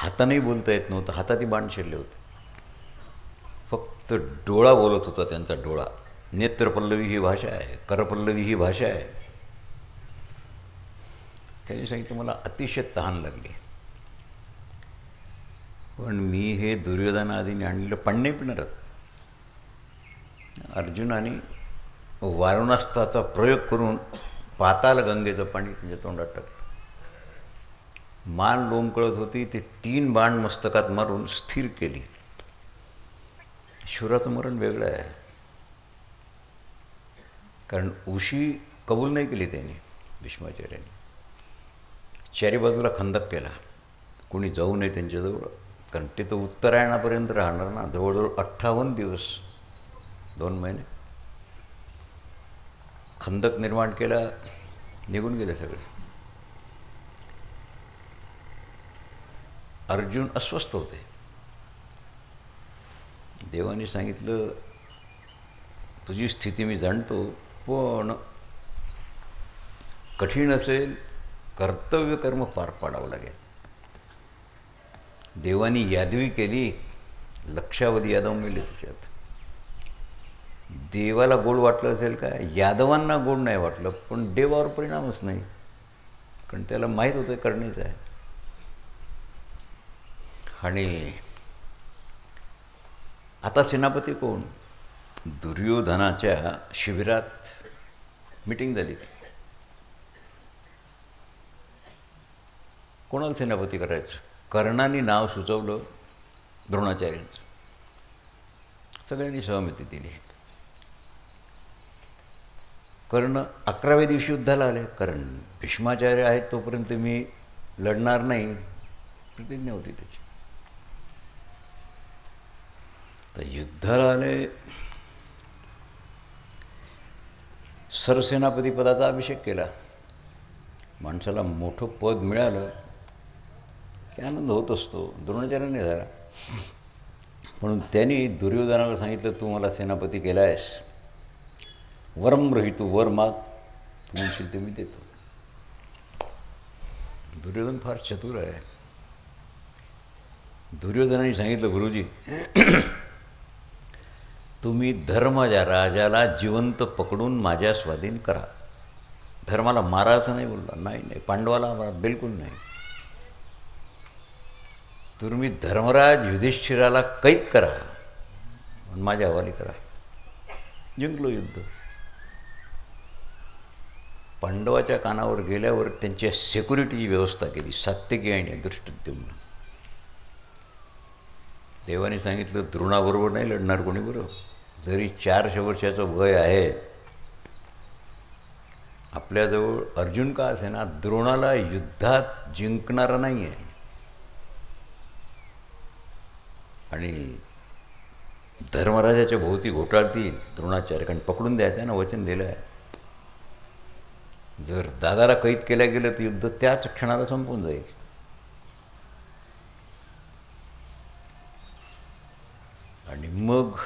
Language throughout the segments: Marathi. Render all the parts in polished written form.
हातानेही बोलता येत नव्हतं, हातातही बाण शिरले होते. फक्त डोळा बोलत होता, त्यांचा डोळा. नेत्रपल्लवी ही भाषा आहे, करपल्लवी ही भाषा आहे. त्यांनी सांगितलं मला अतिशय तहान लागली, पण मी हे दुर्योधनाआधीने आणलेलं पाणी नाही पिणार. अर्जुनाने वारुणास्त्राचा प्रयोग करून पाताल गंगेचं पाणी त्यांच्या तोंडात टाकलं. मान लोंबकळत होती, ते 3 बाण मस्तकात मारून स्थिर केली. शूराचं मरण वेगळं आहे, कारण उशी कबूल नाही केली त्यांनी. भीष्माचार्यांनी चारी बाजूला खंदक केला, कोणी जाऊ नये त्यांच्याजवळ, कारण ते तर उत्तरायणापर्यंत राहणार ना, जवळजवळ 58 दिवस, 2 महिने. खंदक निर्माण केला, निघून गेले सगळे. अर्जुन अस्वस्थ होते. देवाने सांगितलं तुझी स्थिती मी जाणतो, पण कठीण असेल, कर्तव्य कर्म पार पाडावं लागेल. देवानी यादवी केली, लक्षावधी यादव मिळले त्याच्यात. देवाला गोड वाटलं असेल काय? यादवांना गोड नाही वाटलं, पण देवावर परिणामच नाही, कारण त्याला माहीत होतं करणेच आहे. आणि आता सेनापती कोण? दुर्योधनाच्या शिबिरात मीटिंग झाली. कोणाला सेनापती करायचं? कर्णाने नाव सुचवलं द्रोणाचार्यांचं. सगळ्यांनी सहमती दिली. कर्ण 11व्या दिवशी युद्धाला आले, कारण भीष्माचार्य आहेत तोपर्यंत मी लढणार नाही, प्रतिज्ञा होती त्याची. तर युद्धाला आले, सरसेनापती पदाचा अभिषेक केला. माणसाला मोठं पद मिळालं की आनंद होत असतो. द्रोणाचार्याने झाला, म्हणून त्यांनी दुर्योधनाला सांगितलं तू मला सेनापती केला आहेस, वरम रहितू, वर माग, तू म्हणशील ते मी देतो. दुर्योधन फार चतुर आहे. दुर्योधनाने सांगितलं गुरुजी तुम्ही धर्माच्या राजाला जिवंत पकडून माझ्या स्वाधीन करा. धर्माला मारायचं नाही बोलला, नाही नाही, पांडवाला बिलकुल नाही. तुम्ही धर्मराज युधिष्ठिराला कैद करा आणि माझ्या हवाली करा. जिंकलो युद्ध. पांडवाच्या कानावर गेल्यावर त्यांच्या सिक्युरिटीची व्यवस्था केली, सात्यकी आणि दृष्टद्युम्न. देवाने सांगितलं द्रोणाबरोबर नाही लढणार कोणी बरोबर, जरी 400 वर्षाचं वय आहे. आपल्याजवळ अर्जुन का असे ना, द्रोणाला युद्धात जिंकणारा नाही आहे. आणि धर्मराजाच्या भोवती घोटाळतील द्रोणाचार्य, कारण पकडून द्यायचं आहे ना, वचन दिलं आहे. जर दादाला कैद केल्या गेलं तर युद्ध त्याच क्षणाला संपून जाईल. आणि मग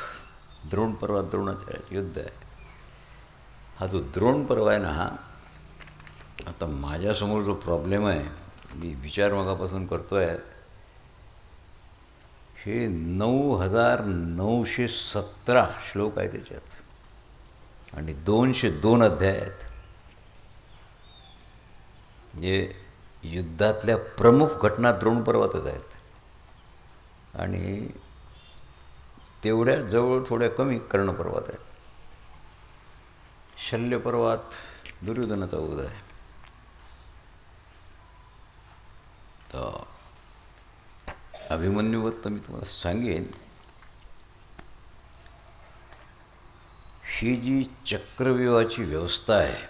द्रोण पर्वात द्रोणाचार्याचं युद्ध आहे. हा जो द्रोण पर्व आहे ना, हा आता माझ्यासमोर जो प्रॉब्लेम आहे, मी विचार मगापासून करतो आहे, हे 9917 श्लोक आहे त्याच्यात आणि 202 अध्याय आहेत. म्हणजे युद्धातल्या प्रमुख घटना द्रोण पर्वातच आहेत. आणि तेवढ्या जवळ थोड्या कमी कर्ण पर्वात आहेत. शल्य पर्वात दुर्योधनाचा वध आहे. तर अभिमन्यूवत मी तुम्हाला सांगेन, ही जी चक्रव्यूहाची व्यवस्था आहे,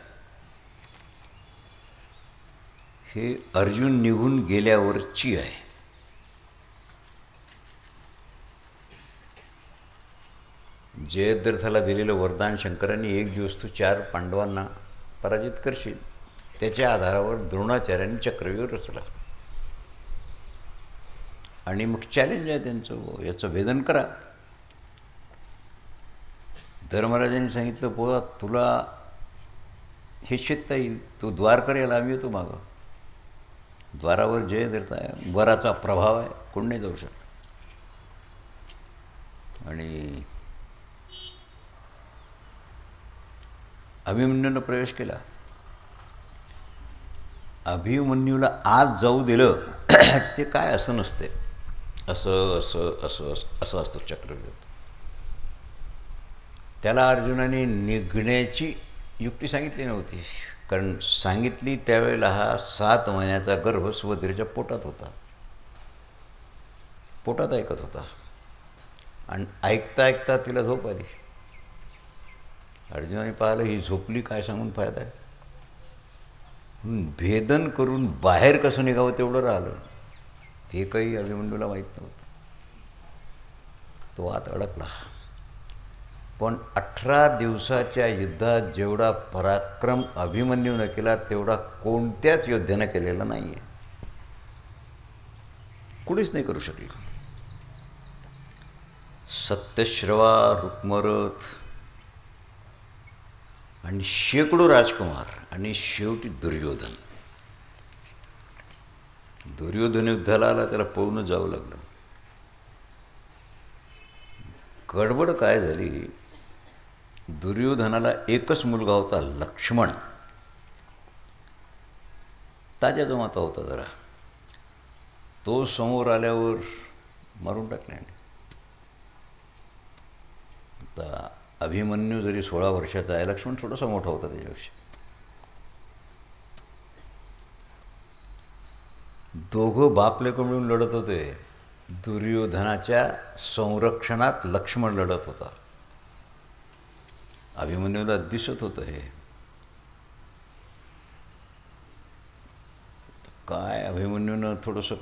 हे अर्जुन निघून गेल्यावरची आहे. जयद्रथाला दिलेलं वरदान शंकरांनी, 1 दिवस तू 4 पांडवांना पराजित करशील, त्याच्या आधारावर द्रोणाचार्यांनी चक्रव्यूह रचला. आणि मग चॅलेंज आहे त्यांचं, याचं भेदन करा. धर्मराजांनी सांगितलं पोरा तुला हे शिकता येईल, तू द्वारकर याला आम्ही येतो मागं. द्वारावर जय देत आहे, वराचा प्रभाव आहे, कोण नाही जाऊ शकत. आणि अभिमन्यूनं प्रवेश केला. अभिमन्यूला आज जाऊ दिलं ते काय असं नसते, असं असं असं असं असतं चक्रव्यूह. त्याला अर्जुनाने निघण्याची युक्ती सांगितली नव्हती, कारण सांगितली त्यावेळेला हा 7 महिन्याचा गर्भ सुभद्रेच्या पोटात होता, पोटात ऐकत होता. आणि ऐकता ऐकता तिला झोप आली. अर्जुनाने पाहिलं ही झोपली, काय सांगून फायदा आहे. भेदन करून बाहेर कसं निघावं तेवढं राहिलं, ते काही अभिमन्यूला माहीत नव्हतं. तो आत अडकला. पण 18 दिवसाच्या युद्धात जेवढा पराक्रम अभिमन्यूनं केला तेवढा कोणत्याच योद्ध्यानं केलेला नाही आहे, कुणीच नाही करू शकले. सत्यश्रवा, रुक्मरथ आणि शेकडो राजकुमार आणि शेवटी दुर्योधन. दुर्योधन युद्धाला आला, त्याला पळूनच जावं लागलं. गडबड काय झाली, दुर्योधनाला एकच मुलगा होता, लक्ष्मण. ताज्या जमाता होता जरा, तो समोर आल्यावर मारून टाकल्याने. आता अभिमन्यू जरी 16 वर्षाचा आहे, लक्ष्मण थोडासा मोठा होता त्याच्यापेक्षा. दोघं बापलेकं मिळून लढत होते. दुर्योधनाच्या संरक्षणात लक्ष्मण लढत होता. अभिमन्यूला दिसत होतं हे. काय अभिमन्यूनं थोडंसं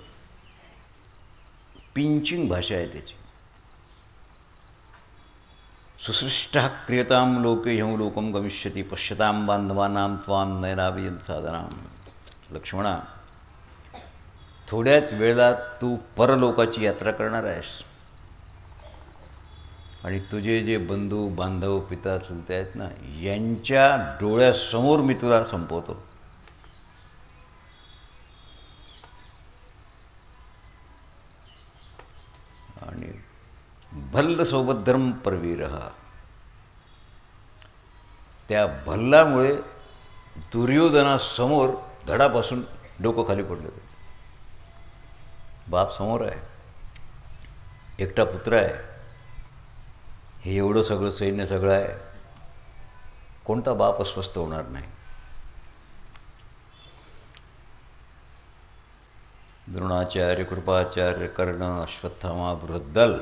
पिंचिंग भाषा आहे त्याची. सुसृष्टः क्रियतां लोके ह्यं लोकं गमिष्यति पश्यतां बांधवानां त्वां नयनाभियंत साधनां. लक्ष्मणा, थोड्याच वेळात तू परलोकाची यात्रा करणार आहेस, आणि तुझे जे बंधू बांधव पिता चुलते आहेत ना, यांच्या डोळ्यासमोर मी तुला संपवतो. आणि भल्ल सौभद्रम परवीरः, त्या भल्लामुळे दुर्योधनासमोर धडापासून डोकं खाली पडलं होतं. बाप समोर आहे, एकटा पुत्र आहे, हे एवढं सगळं सैन्य सगळं आहे, कोणता बाप अस्वस्थ होणार नाही. द्रोणाचार्य, कृपाचार्य, कर्ण, अश्वत्थामा, बृहद्दल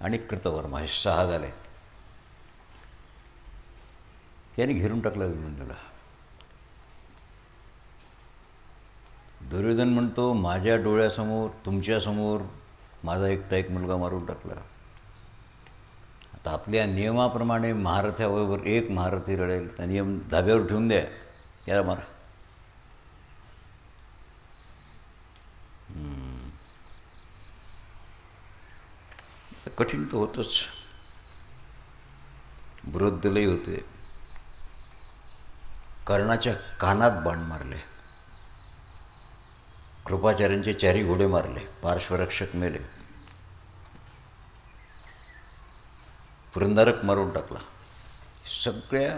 आणि कृतवर्मा, हे 6 झाले. यांनी घेरून टाकलं अभिमन्यूला. दुर्योधन म्हणतो, माझ्या डोळ्यासमोर तुमच्यासमोर माझा एकटा एक मुलगा मारून टाकला. आता आपल्या नियमाप्रमाणे महारथ्याबरोबर एक महारथी लढेल, त्या नियम धाब्यावर ठेवून द्या, याला मारा. कठीण तर होतंच. बृहद्दलही होते. कर्णाच्या कानात बाण मारले, कृपाचार्यांचे 4 घोडे मारले, पार्श्वरक्षक मेले, पुरंदरक मारून टाकला. सगळ्या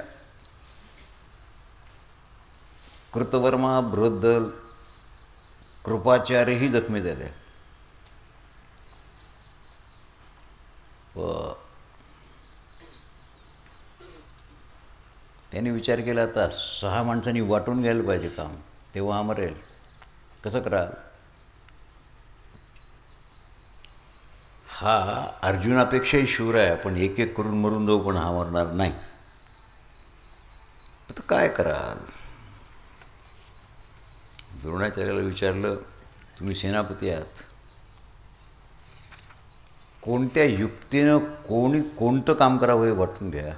कृतवर्मा, बृहद्दल, कृपाचार्यही जखमी झाले. त्यांनी विचार केला, आता 6 माणसांनी वाटून घ्यायला पाहिजे काम, तेव्हा हा मरेल. कसं कराल? हा अर्जुनापेक्षाही शूर आहे, आपण एक एक करून मरून जाऊ, पण हा मरणार नाही. आता काय कराल? द्रोणाचार्याला विचारलं, तुम्ही सेनापती आहात, कोणत्या युक्तीनं कोणतं काम करावं हे वाटून घ्या.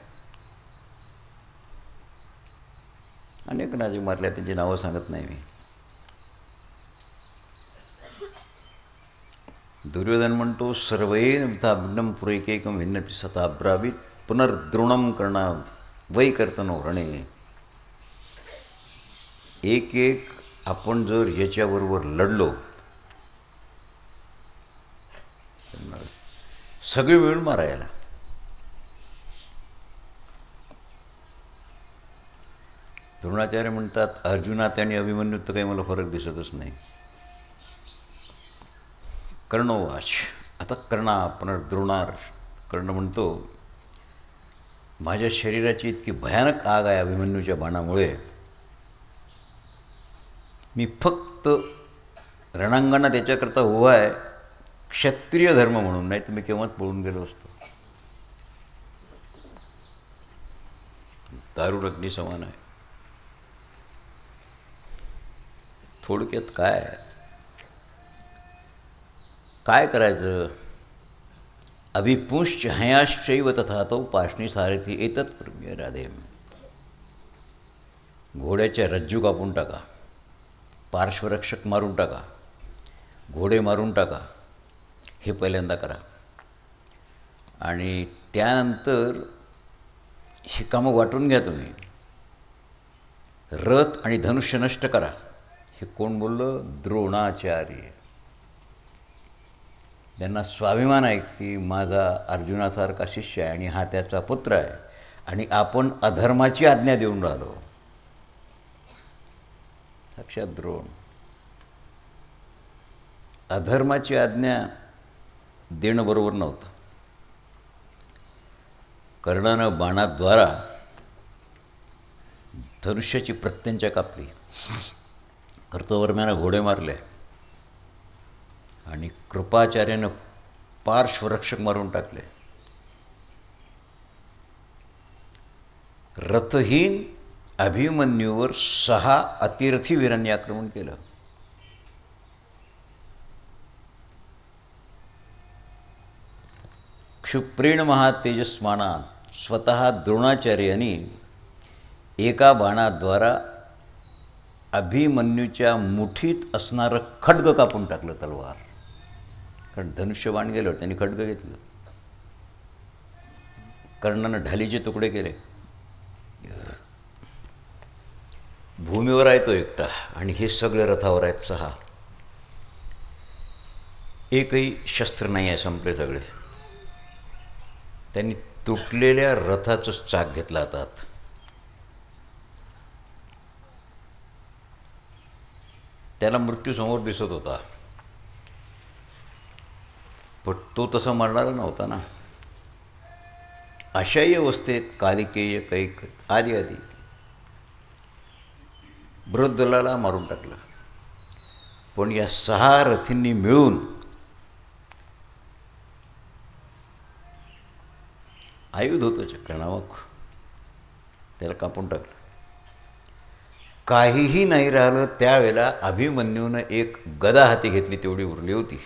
अनेक नाजी मारल्या, त्यांची नावं सांगत नाही मी. दुर्योधन म्हणतो, सर्वैन विधाभिन्नं पुरैकैकं भिन्नति सताब्रावीत पुनर्द्रोणं कर्णा वै कर्तनो रणे. एक एक आपण जर याच्याबरोबर लढलो सगळे मिळून मारायला. द्रोणाचार्य म्हणतात अर्जुनात आणि अभिमन्यूत तर काही मला फरक दिसतच नाही. कर्णवाच. आता कर्णा पुन्हा द्रोणार. कर्ण म्हणतो माझ्या शरीराची इतकी भयानक आग आहे अभिमन्यूच्या बाणामुळे, मी फक्त रणांगणात याच्याकरता उभा आहे क्षत्रिय धर्म म्हणून, नाही तर मी केव्हाच पळून गेलो असतो. दारुण अग्नी समान आहे. थोडक्यात काय करायचं. अभिपुंश्च हयाश्चैव तथा तो पाशणी सारथी एतत् कर्म्य राधे. घोड्याच्या रज्जू कापून टाका, पार्श्वरक्षक मारून टाका, घोडे मारून टाका, हे पहिल्यांदा करा. आणि त्यानंतर हे कामं वाटून घ्या तुम्ही. रथ आणि धनुष्य नष्ट करा. हे कोण बोललं? द्रोणाचार्य. त्यांना स्वाभिमान आहे की माझा अर्जुनासारखा शिष्य आहे आणि हा त्याचा पुत्र आहे आणि आपण अधर्माची आज्ञा देऊन राहिलो. साक्षात द्रोण. अधर्माची आज्ञा देणं बरोबर नव्हतं. कर्णानं बाणाद्वारा धनुष्याची प्रत्यंचा कापली, कर्तवर्म्यानं घोडे मारले आणि कृपाचार्यानं पार्श्वरक्षक मारून टाकले. रथहीन अभिमन्यूवर 6 अतिरथी वीरांनी आक्रमण केलं. क्षुप्रेण महातेजस्माना स्वतः द्रोणाचार्यांनी एका बाणाद्वारा अभिमन्यूच्या मुठीत असणारं खड्ग कापून टाकलं, तलवार. कारण धनुष्यबाण गेलं, त्यांनी खड्ग घेतलं. कर्णानं ढालीचे तुकडे केले. भूमीवर आहे तो एकटा आणि हे सगळे रथावर आहेत 6. एकही शस्त्र नाही आहे, संपले सगळे. त्यांनी तुटलेल्या रथाचं चाक घेतलं हातात. त्याला मृत्यू समोर दिसत होता, पण तो तसा मरणारा नव्हता ना. अशाही अवस्थेत कालिकेय कैक आदी बृहद्दलाला मारून टाकलं. पण या 6 रथींनी मिळून आयुध होतं चक्रनामक, त्याला कापून टाकलं. काहीही नाही राहिलं. त्यावेळेला अभिमन्यूनं एक गदा हाती घेतली, तेवढी उरली होती.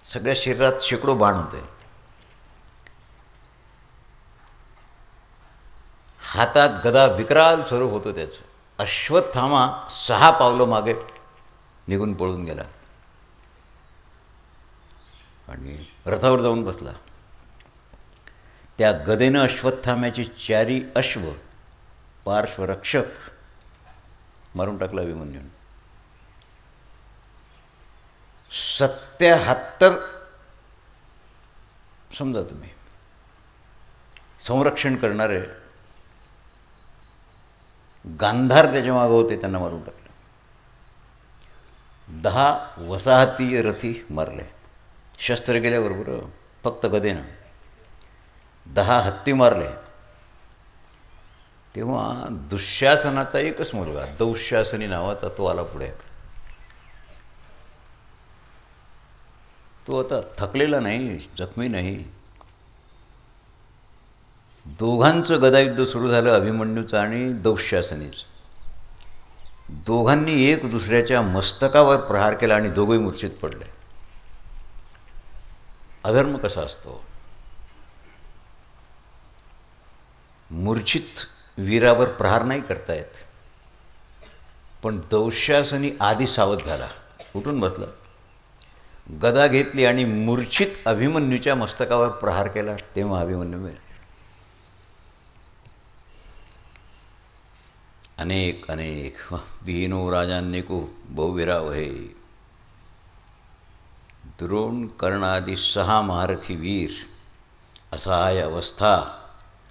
सगळ्या शरीरात शेकडो बाण होते. हातात गदा, विकराल स्वरूप होतं त्याचं. अश्वत्थामा 6 पावलं मागे निघून पळून गेला आणि रथावर जाऊन बसला. त्या गदेनं अश्वत्थाम्याची 4 अश्व, पार्श्वरक्षक मारून टाकला अभिमन्यून. 77 समजा तुम्ही संरक्षण करणारे गांधार त्याच्या मागं होते, त्यांना मारून टाकलं. 10 वसाहतीय रथी मारले, शस्त्र गेल्याबरोबर, फक्त गदेनं. 10 हत्ती मारले. तेव्हा दुःशासनाचा एकच मुलगा, दुःशासनी नावाचा, तो आला पुढे. तो आता थकलेला नाही, जखमी नाही. दोघांचं गदायुद्ध सुरू झालं, अभिमन्यूचं आणि दुःशासनीचं. दोघांनी एक दुसऱ्याच्या मस्तकावर प्रहार केला आणि दोघंही मूर्छित पडले. अधर्म कसा असतो. मूर्छित वीरावर प्रहार नाही करता येत. पण दुःशासनी आधी सावध झाला, उठून बसला, गदा घेतली आणि मूर्छित अभिमन्यूच्या मस्तकावर प्रहार केला. तेव्हा अभिमन्यू मेला. अनेक अनेक विहीनो राजान्यको बहुविरावहे. द्रोण कर्ण आदी 6 महारथी वीर, असहाय अवस्था,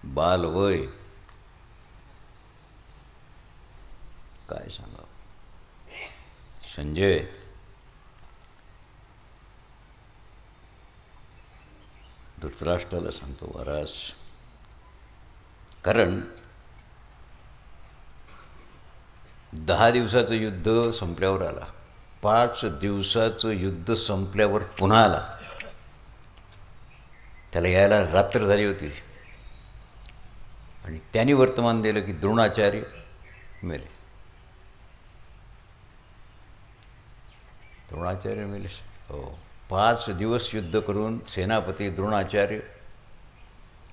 बालवय, काय सांगा. संजय धृतराष्ट्राला सांगतो, महाराज, कारण 10 दिवसाचं युद्ध संपल्यावर आला, 5 दिवसाचं युद्ध संपल्यावर पुन्हा आला. त्याला यायला रात्र झाली होती आणि त्यांनी वर्तमान दिलं की द्रोणाचार्य मेले. द्रोणाचार्य मेले. हो, 5 दिवस युद्ध करून सेनापती द्रोणाचार्य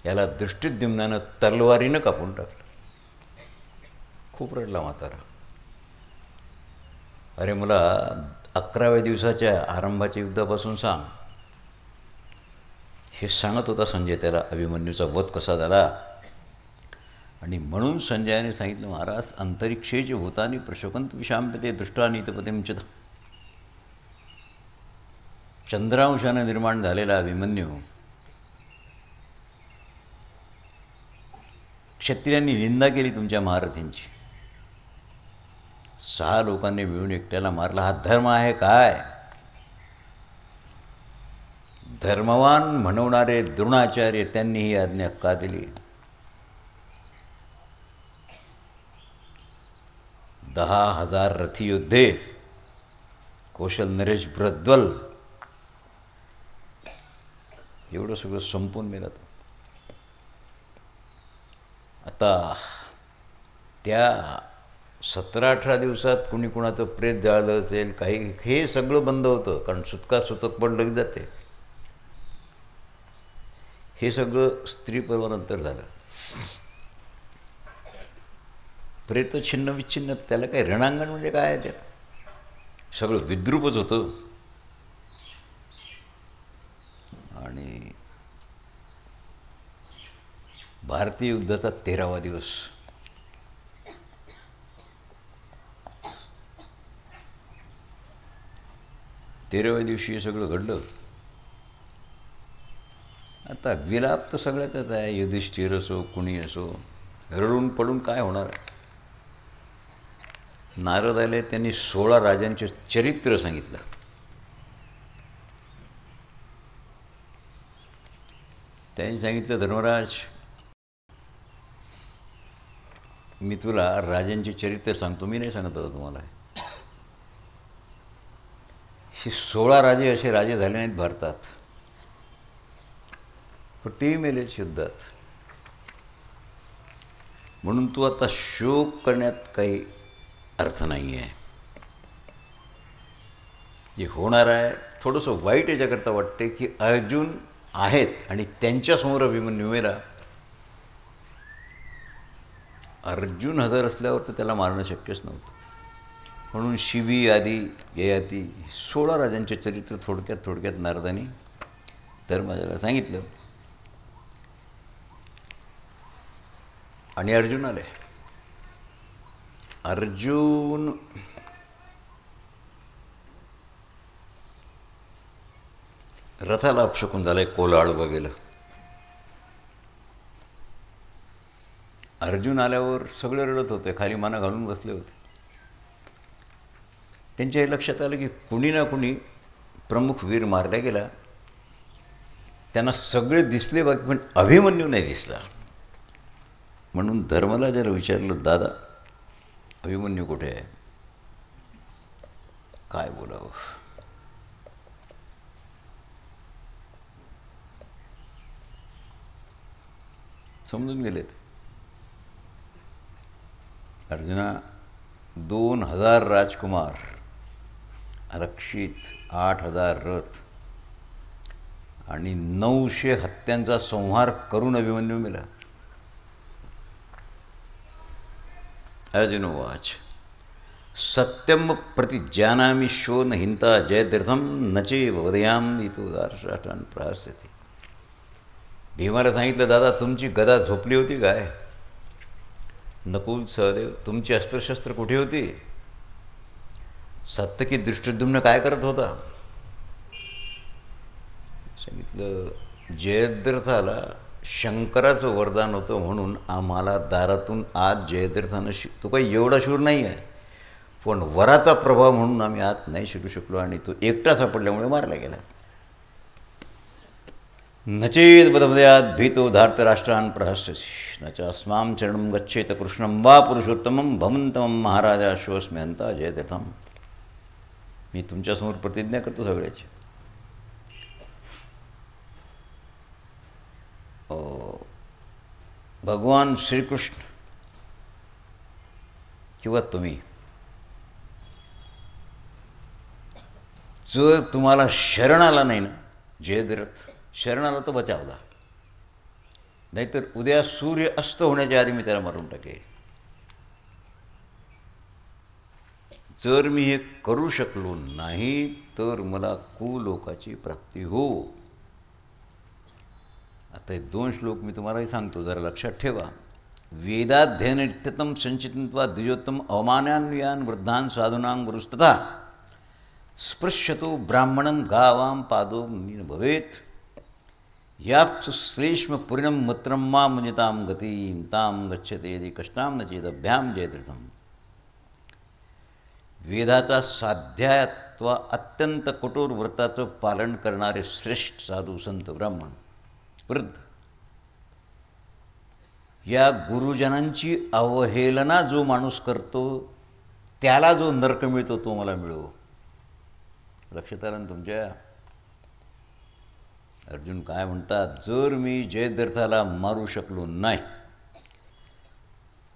याला दृष्टिद्युम्नानं तलवारीनं कापून टाकलं. खूप रडला म्हातारा. अरे मला 11व्या दिवसाच्या आरंभाच्या युद्धापासून सांग. हे सांगत होता संजय त्याला अभिमन्यूचा वध कसा झाला. आणि म्हणून संजयाने सांगितलं, महाराज, अंतरिक्षेचे भूतानी प्रशोकंत विशांपते दृष्टा नीतपतीं च. चंद्रांशानं निर्माण झालेला अभिमन्यू क्षत्रियांनी निंदा केली तुमच्या महारथींची. 6 लोकांनी मिळून एकट्याला मारला. हा धर्म आहे काय? धर्मवान म्हणवणारे द्रोणाचार्य त्यांनी ही आज्ञा का दिली? 10,000 रथी योद्धे, कौशल नरेश बृहद्वल, एवढं सगळं संपून मेलं. आता त्या 17-18 दिवसात कुणी कुणाचं प्रेत जाळलं असेल, काही, हे सगळं बंद होतं, कारण सुटका सुतक पण लगेच जाते. हे सगळं स्त्री पर्वानंतर झालं. प्रेत छिन्न विच्छिन्न, त्याला काय रणांगण म्हणजे काय आहे? त्यात सगळं विद्रूपच होतं. आणि भारतीय युद्धाचा 13वा दिवस. तेराव्या दिवशी हे सगळं घडलं. आता विलाप तर सगळ्यातच आहे. युधिष्ठिर असो, कुणी असो, रडून पडून काय होणार. नारद आले, त्यांनी 16 राजांचे चरित्र सांगितलं. त्यांनी सांगितलं, धर्मराज, मी तुला राजांचे चरित्र सांगतो, मी नाही सांगत होता तुम्हाला. हे 16 राजे असे राजे झाले नाहीत भारतात, पण ते मेलेच युद्धात. म्हणून तू आता शोक करण्यात काही अर्थ नाही आहे. जे होणार आहे थोडंसं वाईट याच्याकरता वाटते की अर्जुन आहेत आणि त्यांच्यासमोर अभिमन्यू मेला. अर्जुन हजर असल्यावर तर त्याला मारणं शक्यच नव्हतं. म्हणून शिबी आदी ययाती 16 राजांचे चरित्र थोडक्यात नारदांनी धर्मराजाला सांगितलं. आणि अर्जुन आले. अर्जुन रथाला अपशकून झालं, कोलाळलं गेलं. अर्जुन आल्यावर सगळे रडत होते, खाली माना घालून बसले होते. त्यांच्या हे लक्षात आलं की कुणी ना कुणी प्रमुख वीर मारला गेला. त्यांना सगळे दिसले बाकी, पण अभिमन्यू नाही दिसला. म्हणून धर्माला जर विचारलं, दादा अभिमन्यू कुठे आहे, काय बोलावं. समजून गेलेत. अर्जुना, 2000 राजकुमार, आरक्षित 8000 रथ आणि 900 हत्यांचा संहार करून अभिमन्यू मेला. अर्जुन उवाच, सत्यम प्रतिजानामि शो न हिंता जयद्रथम नचे वदयाम इतो दार्शटान प्रास्यति. भीमाला सांगितलं, दादा तुमची गदा झोपली होती काय? नकुल सहदेव तुमची अस्त्रशस्त्र कुठे होती? सात्यकी दृष्टद्युम्न काय करत होता? सांगितलं जयद्रथाला शंकराचं वरदान होतं म्हणून आम्हाला दारातून आज जयद्रथानं तो काही एवढा शूर नाही आहे, पण वराचा प्रभाव म्हणून आम्ही आत नाही शिरू शकलो आणि तो एकटा सापडल्यामुळे मारला गेला. नचेत वदमदयात भीतो धार्तराष्ट्रान् प्रहस्यसि न च अस्मां चरणं गच्छेत कृष्णं वा पुरुषोत्तमं भवन्तमं महाराजा अश्वस्मी हंता जयद्रथम. मी तुमच्यासमोर प्रतिज्ञा करतो सगळ्याची. भगवान श्रीकृष्ण किंवा तुम्ही जर तुम्हाला शरण आला नाही ना, जयद्रथ शरण आला तर बचावला, नाहीतर उद्या सूर्य अस्त होण्याच्या आधी मी त्याला मारून टाकेल. जर मी हे करू शकलो नाही तर मला कुलोकाची प्राप्ती हो. आता हे 2 श्लोक मी तुम्हालाही सांगतो, जरा लक्षात ठेवा. वेदाध्ययननित्यतम संचितत्वा द्विजोत्तम अवमानान्वियान वृद्धान साधूनां गुरुस्तथा स्पृश्यतो ब्राह्मणं गावां पादो न भवेत् याप्सु श्लेष्म पुरिणं मूत्रं मा मुञ्जतां गतिं तां गच्छते यदि कष्टां न चेदभ्यां जयद्रथम. वेदाचा साध्यात्वा अत्यंत कठोर व्रताचं पालन करणारे श्रेष्ठ साधू संत ब्राह्मण वृद्ध या गुरुजनांची अवहेलना जो माणूस करतो त्याला जो नरक मिळतो तो मला मिळो. लक्षात आलं ना तुमच्या? अर्जुन काय म्हणतात, जर मी जयद्रथाला मारू शकलो नाही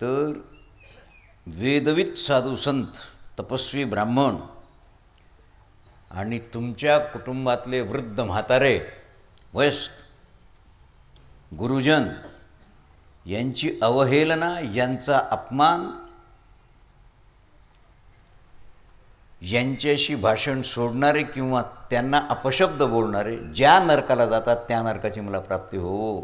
तर वेदवित साधू संत तपस्वी ब्राह्मण आणि तुमच्या कुटुंबातले वृद्ध म्हातारे वयस्क गुरुजन यांची अवहेलना, यांचा अपमान, यांच्याशी भाषण सोडणारे किंवा त्यांना अपशब्द बोलणारे ज्या नरकाला जातात त्या नरकाची मला प्राप्ती हो.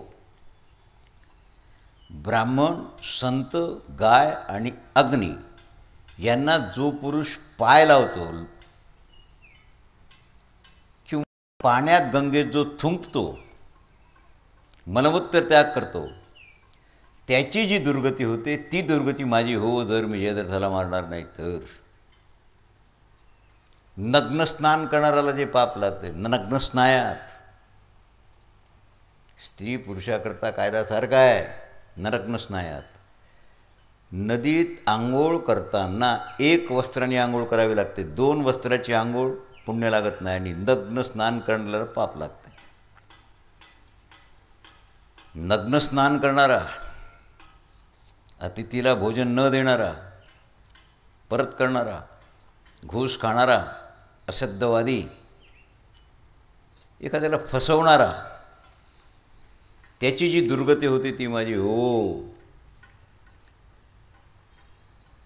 ब्राह्मण, संत, गाय आणि अग्नी यांना जो पुरुष पाय लावतो किंवा पाण्यात गंगेत जो थुंकतो, मनवत्तर त्याग करतो, त्याची जी दुर्गती होते ती दुर्गती माझी हो जर मी जयद्रथाला मारणार नाही तर. नग्न स्नान करणाऱ्याला जे पाप लागते, नग्न स्नायात स्त्री पुरुषाकरता कायदा सारखा आहे. नग्न स्नायात नदीत आंघोळ करताना 1 वस्त्राने आंघोळ करावी लागते, 2 वस्त्राची आंघोळ पुण्य लागत नाही आणि नग्न स्नान करणाऱ्याला पाप लागते. नग्न स्नान करणारा, अतिथीला भोजन न देणारा, परत करणारा, घूस खाणारा, असत्यवादी, एखाद्याला फसवणारा, त्याची जी दुर्गती होती ती माझी हो.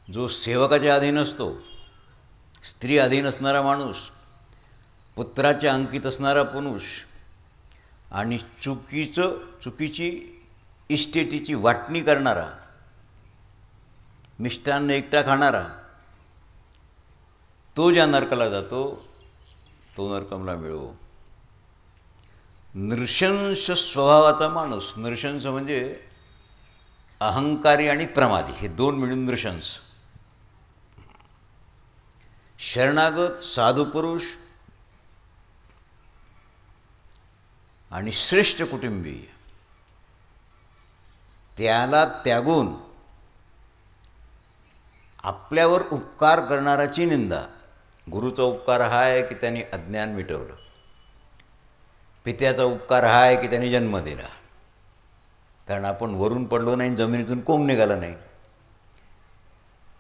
जो सेवकाच्या अधीन असतो, स्त्री अधीन असणारा माणूस, पुत्राच्या अंकित असणारा पुरुष आणि चुकीची इस्टेटीची वाटणी करणारा, मिष्टान्न एकटा खाणारा, तो ज्या नरकाला जातो तो नरक मला मिळो. नृशंस स्वभावाचा माणूस, नृशंस म्हणजे अहंकारी आणि प्रमादी, हे 2 मिळून नृशंस. शरणागत, साधुपुरुष आणि श्रेष्ठ कुटुंबीय त्याला त्यागून आपल्यावर उपकार करणाराची निंदा. गुरुचा उपकार हा आहे की त्यांनी अज्ञान मिटवलं, पित्याचा उपकार हा आहे की त्यांनी जन्म दिला, कारण आपण वरून पडलो नाही, जमिनीतून कोंब निघाला नाही.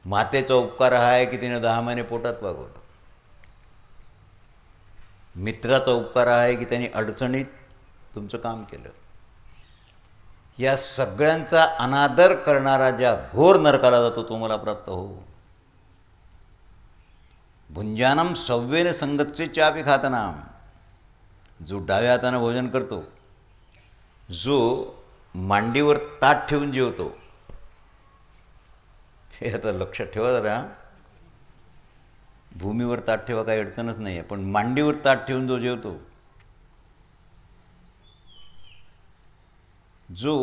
मातेचा उपकार हा आहे की तिने 10 महिने पोटात वागवलं. मित्राचा उपकार आहे की त्यांनी अडचणीत तुमचं काम केलं. या सगळ्यांचा अनादर करणारा ज्या घोर नरकाला जातो तो मला प्राप्त हो. भुंजानम सव्येन संगतचे चापी खातनाम, जो डाव्या हातानं भोजन करतो, जो मांडीवर ताट ठेवून जेवतो, हे आता लक्षात ठेवा जरा. भूमीवर ताट ठेवा, काही अडचणच नाही आहे, पण मांडीवर ताट ठेवून जो जेवतो, जो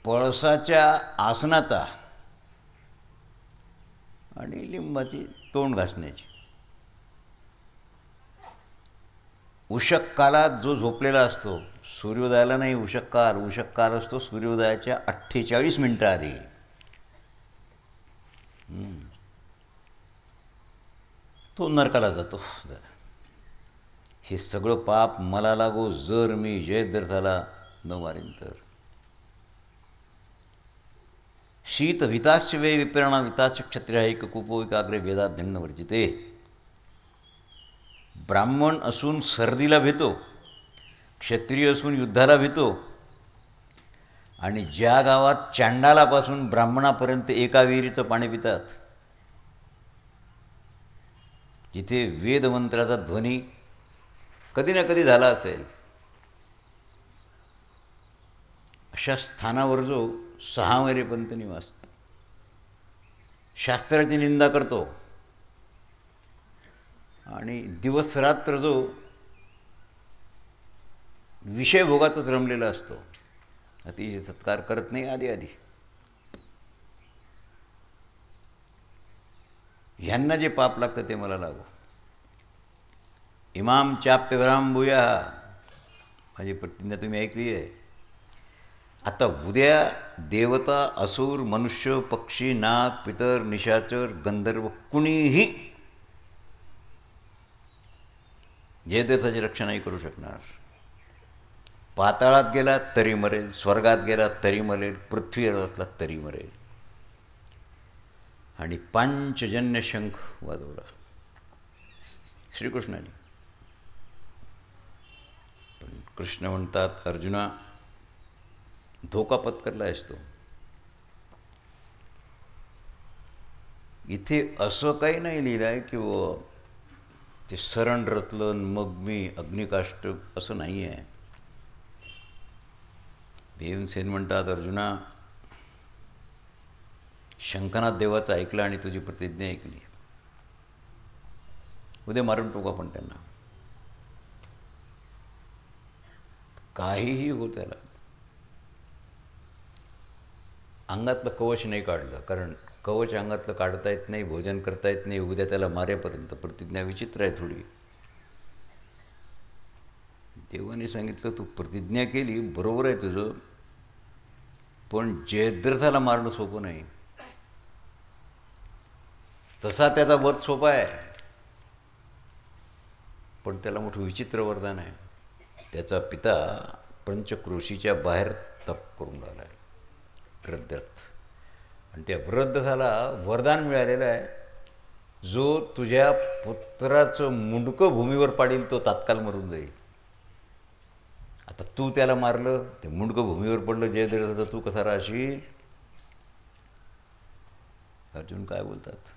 पळसाच्या आसनाचा आणि लिंबाची तोंड घासण्याची, उषक कालात जो झोपलेला असतो, सूर्योदयाला नाही, उषक काल असतो सूर्योदयाच्या 48 मिनिटं आधी. तो नरकाला जातो. हे सगळं पाप मला लागो जर मी जयद्रथाला न मारीन तर. शीत विताश्च वे विप्रणा विताच क्षत्रिय एक कुपो एकाग्रे वेदात दंड वर्जिते. ब्राह्मण असून सर्दीला भेतो, क्षत्रिय असून युद्धाला भेतो, आणि ज्या गावात चांडालापासून ब्राह्मणापर्यंत एका विहिरीचं पाणी पितात, जिथे वेदमंत्राचा ध्वनी कधी ना कधी झाला असेल, अशा स्थानावर जो 6 महिनेपर्यंत निवासतो, शास्त्राची निंदा करतो आणि दिवसरात्र जो विषयभोगातच रमलेला असतो, अतिशय सत्कार करत नाही आधी. ह्यांना जे पाप लागतं ते मला लागो. इमाम चाप्यवराम भूया, माझी प्रतिज्ञा तुम्ही ऐकली आहे. आता उद्या देवता, असुर, मनुष्य, पक्षी, नाग, पितर, निशाचर, गंधर्व कुणीही जयद्रथाची रक्षा नाही करू शकणार. पाताळात गेला तरी मरेल, स्वर्गात गेला तरी मरेल, पृथ्वीवर असला तरी मरेल. आणि पांचजन्य शंख वाजवला श्रीकृष्णाने. पण कृष्ण म्हणतात, अर्जुना धोका पत्करला आहेस तो. इथे असं काही नाही लिहिलं आहे की ते सरण रचलं मग मी अग्निकाष्ट, असं नाही आहे. भीमसेन म्हणतात, अर्जुना शंखनाथ देवाचं ऐकलं आणि तुझी प्रतिज्ञा ऐकली, उद्या मारून टाकू आपण त्यांना. काहीही हो, त्याला अंगातलं कवच नाही काढलं, कारण कवच अंगातलं काढता येत नाही, भोजन करता येत नाही, उद्या त्याला मारेपर्यंत. प्रतिज्ञा विचित्र आहे थोडी. देवाने सांगितलं तू प्रतिज्ञा केली, बरोबर आहे तुझं, पण जयद्रथाला मारणं सोपं नाही. तसा त्याचा वध सोपा आहे, पण त्याला मोठं विचित्र वरदान आहे. त्याचा पिता पंचक्रोशीच्या बाहेर तप करून राहिला आहे, वृद्धरथ. आणि त्या वृद्धरथाला वरदान मिळालेलं आहे, जो तुझ्या पुत्राचं मुंडकं भूमीवर पाडील तो तात्काळ मरून जाईल. आता तू त्याला मारलं, ते मुंडकं भूमीवर पडलं जयद्रथाचं, तू कसा राहशील? अर्जुन काय बोलतात,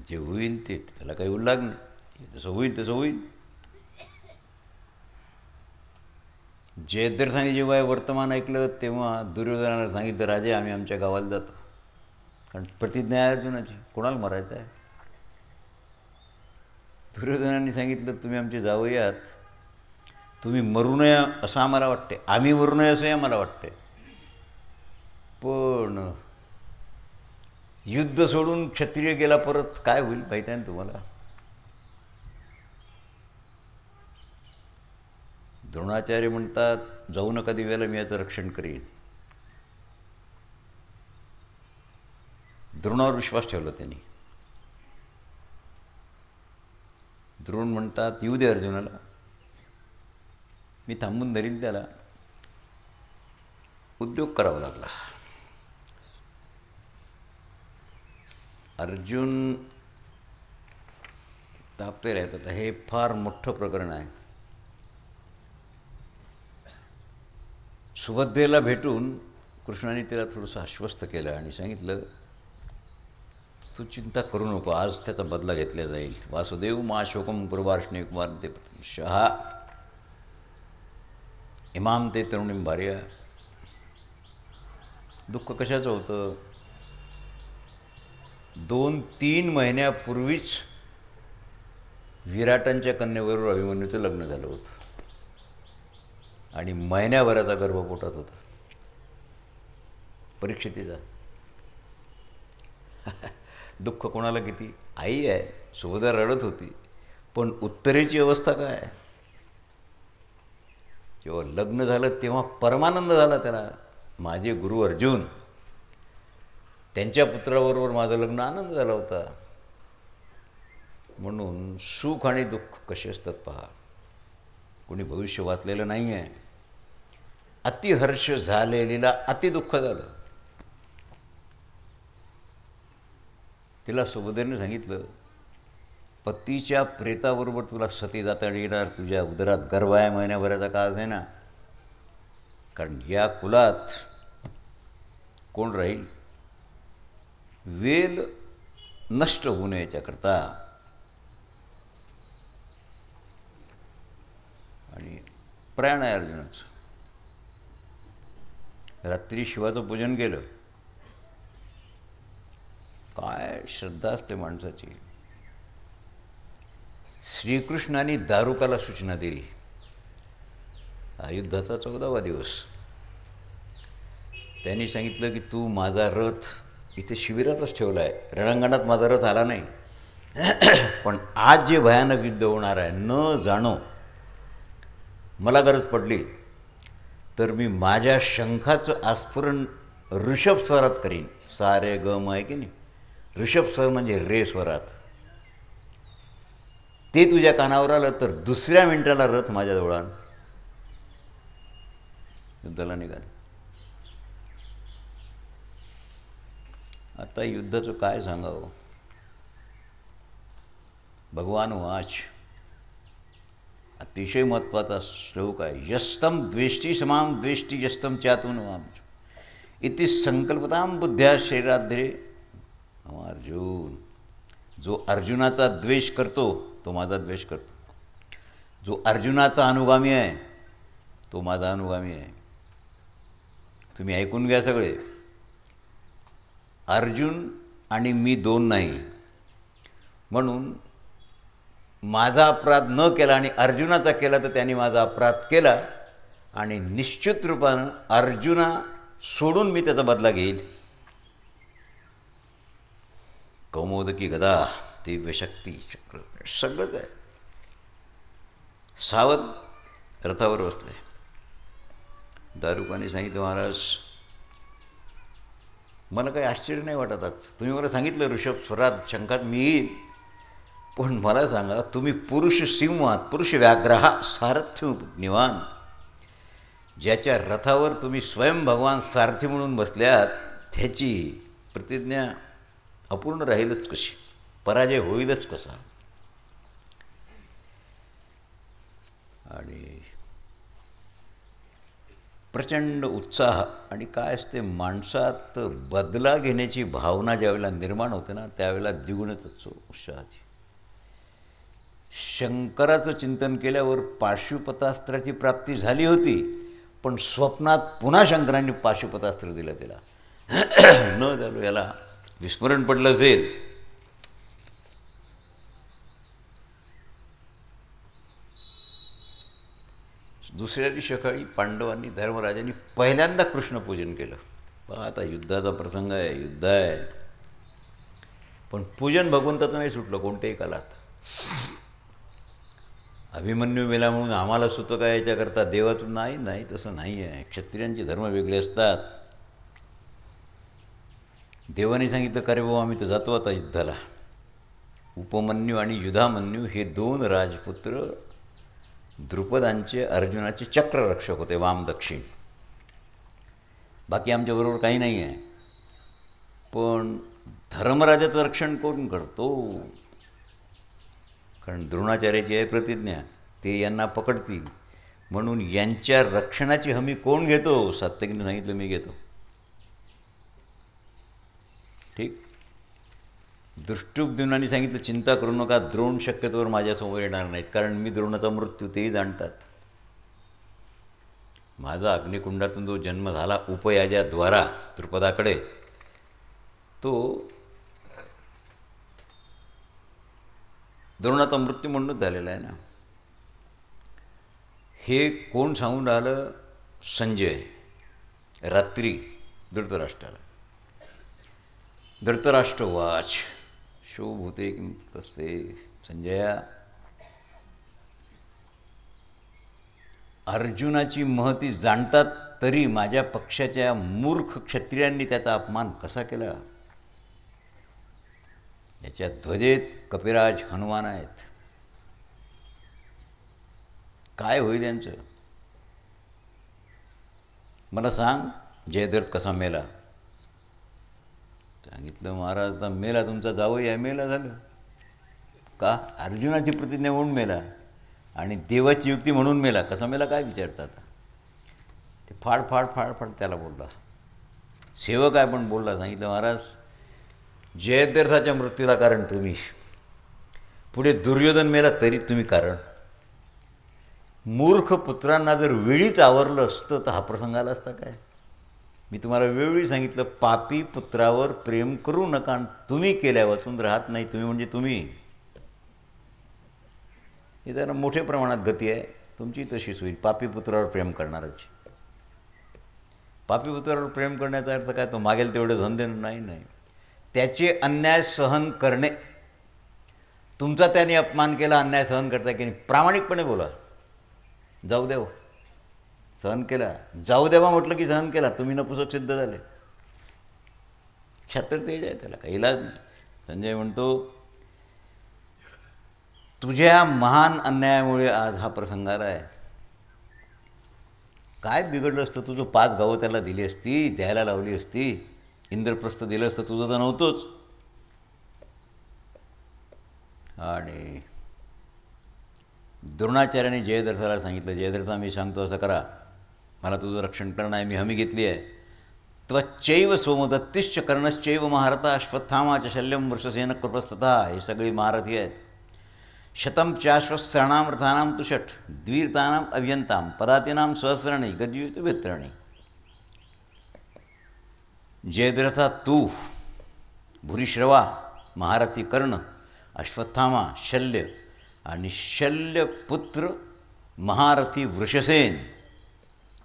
जे होईल ते, त्याला काही उल्लाग नाही, जसं होईल तसं होईल. जयद्रथाने जेव्हा वर्तमान ऐकलं तेव्हा दुर्योधनाला सांगितलं, राजे आम्ही आमच्या गावाला जातो, कारण प्रतिज्ञा आहे अर्जुनाची, कोणाला मारायचं आहे. दुर्योधनाने सांगितलं, तुम्ही आमचे जावई आहात, तुम्ही मरू नये असं आम्हाला वाटते, आम्ही मरू नये असंही आम्हाला वाटते, पण युद्ध सोडून क्षत्रिय गेला परत काय होईल माहीत आहे ना तुम्हाला. द्रोणाचार्य म्हणतात, जाऊ नका दिव्याला, मी याचं रक्षण करीन. द्रोणावर विश्वास ठेवला त्यांनी. द्रोण म्हणतात, येऊ दे अर्जुनाला, मी थांबून धरील त्याला. उद्योग करावा लागला. अर्जुन तापेर आहेत. आता हे फार मोठं प्रकरण आहे. सुभद्रेला भेटून कृष्णाने तिला थोडंसं आश्वस्त केलं आणि सांगितलं, तू चिंता करू नको, आज त्याचा बदला घेतला जाईल. वासुदेव मा शोकम कुर्वार्ष्णे कुमार ते शहा इमाम ते तरुणीम भार्या. दुःख कशाचं होतं? 2-3 महिन्यापूर्वीच विराटांच्या कन्येबरोबर अभिमन्यूचं लग्न झालं होतं आणि महिन्याभराचा गर्भपोटात होता परीक्षितीचा. दुःख कोणाला किती? आई आहे, सुभद्रा रडत होती, पण उत्तरेची अवस्था काय? जेव्हा लग्न झालं तेव्हा परमानंद झाला त्याला. माझे गुरु अर्जुन, त्यांच्या पुत्राबरोबर माझं लग्न आनंद झाला होता. म्हणून सुख आणि दुःख कसे असतात पहा. कोणी भविष्य वाचलेलं नाही आहे. अतिहर्ष झालेलीला अतिदुःख झालं. तिला सुभद्रेने सांगितलं, पतीच्या प्रेताबरोबर तुला सती जाता येणार, तुझ्या उदरात गर्भ आहे, महिन्याभराचा काळ आहे ना, कारण या कुलात कोण राहील? वेल नष्ट होऊ नये याच्याकरता. आणि प्रयाण आहे अर्जुनाचं. रात्री शिवाचं पूजन केलं. काय श्रद्धा असते माणसाची. श्रीकृष्णाने दारुकाला सूचना दिली. हा युद्धाचा 14वा दिवस. त्यांनी सांगितलं की तू माझा रथ इथे शिबिरातच ठेवला आहे, रणांगणात माझा रथ आला नाही. पण आज जे भयानक युद्ध होणार आहे, न जाणो मला गरज पडली तर मी माझ्या शंखाचं आस्फुरण ऋषभ स्वरात करीन. सारे गम आहे की नाही, ऋषभ स्वर म्हणजे रे स्वरात. ते तुझ्या कानावर आलं तर दुसऱ्या मिनिटाला रथ माझ्याजवळ आण. युद्धाला निघाल. आता युद्धाचं काय सांगावं. भगवान वाच, अतिशय महत्त्वाचा श्लोक आहे. यस्तम द्वेष्टी समाम द्वेष्टी यस्तम चातून वाम इति संकल्पताम बुद्ध्या शरीराध्रे. अर्जुन, जो अर्जुनाचा द्वेष करतो तो माझा द्वेष करतो. जो अर्जुनाचा अनुगामी आहे तो माझा अनुगामी आहे. तुम्ही ऐकून घ्या सगळे. अर्जुन आणि मी दोन नाही. म्हणून माझा अपराध न केला आणि अर्जुनाचा केला तर त्यांनी माझा अपराध केला आणि निश्चित रूपानं अर्जुना सोडून मी त्याचा बदला घेईल. कौमोदकी गदा, दिव्यशक्ती चक्र सगळंच आहे. सावध रथावर बसले. दारुकाने सांगितलं, महाराज मला काही आश्चर्य नाही वाटत. आज तुम्ही मला सांगितलं ऋषभ स्वरात शंखात मी येईल, पण मला सांगा, तुम्ही पुरुष सिंहात पुरुष व्याघ्रहा सारथ्य निवान, ज्याच्या रथावर तुम्ही स्वयं भगवान सारथी म्हणून बसल्यात, त्याची प्रतिज्ञा अपूर्ण राहीलच कशी, पराजय होईलच कसा. आणि प्रचंड उत्साह आणि काय असते माणसात बदला घेण्याची भावना ज्यावेळेला निर्माण होते ना, त्यावेळेला द्विगुणच असतो उत्साहाची. शंकराचं चिंतन केल्यावर पाशुपतास्त्राची प्राप्ती झाली होती, पण स्वप्नात पुन्हा शंकरांनी पाशुपतास्त्र दिलं त्याला. न झालो, याला विस्मरण पडलं असेल. दुसऱ्या दिवशी सकाळी पांडवांनी धर्मराजांनी पहिल्यांदा कृष्णपूजन केलं. पहा आता युद्धाचा प्रसंग आहे, युद्ध आहे, पण पूजन भगवंताचं नाही सुटलं कोणत्याही कालात. अभिमन्यू मेला म्हणून आम्हाला सुतं काय याच्याकरता देवाचं नाही, नाही तसं नाही आहे. क्षत्रियांचे धर्म वेगळे असतात. देवाने सांगितलं का रे भाऊ आम्ही तर जातो आता युद्धाला. उपमन्यू आणि युधामन्यू हे दोन राजपुत्र द्रुपदांचे अर्जुनाचे चक्ररक्षक होते, वाम दक्षिण. बाकी आमच्याबरोबर काही नाही आहे. पण धर्मराजाचं रक्षण कोण करतो? कारण द्रोणाचार्याची आहे प्रतिज्ञा, ते यांना पकडतील. म्हणून यांच्या रक्षणाची हमी कोण घेतो? सात्यकीने सांगितलं मी घेतो. ठीक. दृष्टुब्धूनाने सांगितलं चिंता करू नका, द्रोण शक्यतोवर माझ्यासमोर येणार नाहीत, कारण मी द्रोणाचा मृत्यू तेही जाणतात. माझा अग्निकुंडातून जो जन्म झाला उपयाजाद्वारा द्रुपदाकडे, तो द्रोणाचा मृत्यू म्हणूनच झालेला आहे ना. हे कोण सांगून राहिलं? संजय रात्री धृतराष्ट्राला. धृतराष्ट्रवाच शोभूते किं तस्य संजया, अर्जुनाची महती जाणतात तरी माझ्या पक्षाच्या मूर्ख क्षत्रियांनी त्याचा अपमान कसा केला. याच्या ध्वजेत कपिराज हनुमान आहेत. काय होईल यांचं? मला सांग, जयद्रथ कसा मेला? सांगितलं, महाराज आता मेला, तुमचा जावई आहे, मेला झालं. का? अर्जुनाची प्रतिज्ञा म्हणून मेला आणि देवाची युक्ती म्हणून मेला. कसा मेला काय विचारतात? ते फाड फाड फाड फाड त्याला बोलला. सेवक आहे पण बोलला. सांगितलं, महाराज जयद्रथाच्या मृत्यूला कारण तुम्ही, पुढे दुर्योधन मेला तरी तुम्ही कारण. मूर्ख पुत्रांना जर वेळीच आवरलं असतं तर हा प्रसंग आला असता काय? मी तुम्हाला वेळोवेळी सांगितलं, पापी पुत्रावर प्रेम करू नका. तुम्ही केल्या वाचून राहत नाही. तुम्ही म्हणजे तुम्ही. ही जरा मोठ्या प्रमाणात गती आहे तुमची, तशीच होईल. पापी पुत्रावर प्रेम करणारच. पापी पुत्रावर प्रेम करण्याचा अर्थ काय? तो मागेल तेवढे धंदे नाही. नाही, त्याचे अन्याय सहन करणे. तुमचा त्याने अपमान केला, अन्याय सहन करता की नाही? प्रामाणिकपणे बोला. जाऊ द्यावं, सहन केला. जाऊ द्यावा म्हटलं की सहन केला. तुम्ही नपुसक सिद्ध झाले. क्षत्र तेज आहे, त्याला काही इलाज नाही. संजय म्हणतो, तुझ्या महान अन्यायामुळे आज हा प्रसंग आला आहे. काय बिघडलं असतं? तुझं 5 गावं त्याला दिली असती, द्यायला लावली असती. इंद्रप्रस्थ दिलं असतं, तुझं तर नव्हतंच. आणि द्रोणाचार्याने जयद्रथाला सांगितलं, जयद्रथा मी सांगतो असं करा, मला तुझं रक्षण करणं आहे, मी हमी घेतली आहे. त्वच्चैव सोमदत्तिश्च कर्णश्चैव महारथा अश्वत्थामा च शल्यम वृषसेन कृपस्तथा. हे सगळी महारथी आहेत. शतं चाश्वस्त्रणाम रथानाम तु षट् द्वीरतानाम अभियंताम पदातीनाम सहस्रणी गद्युत वित्रणी. जयद्रथा तू, भूरिश्रवा महारथी कर्ण, अश्वत्थामा शल्य आणि शल्यपुत्र महारथी वृषसेन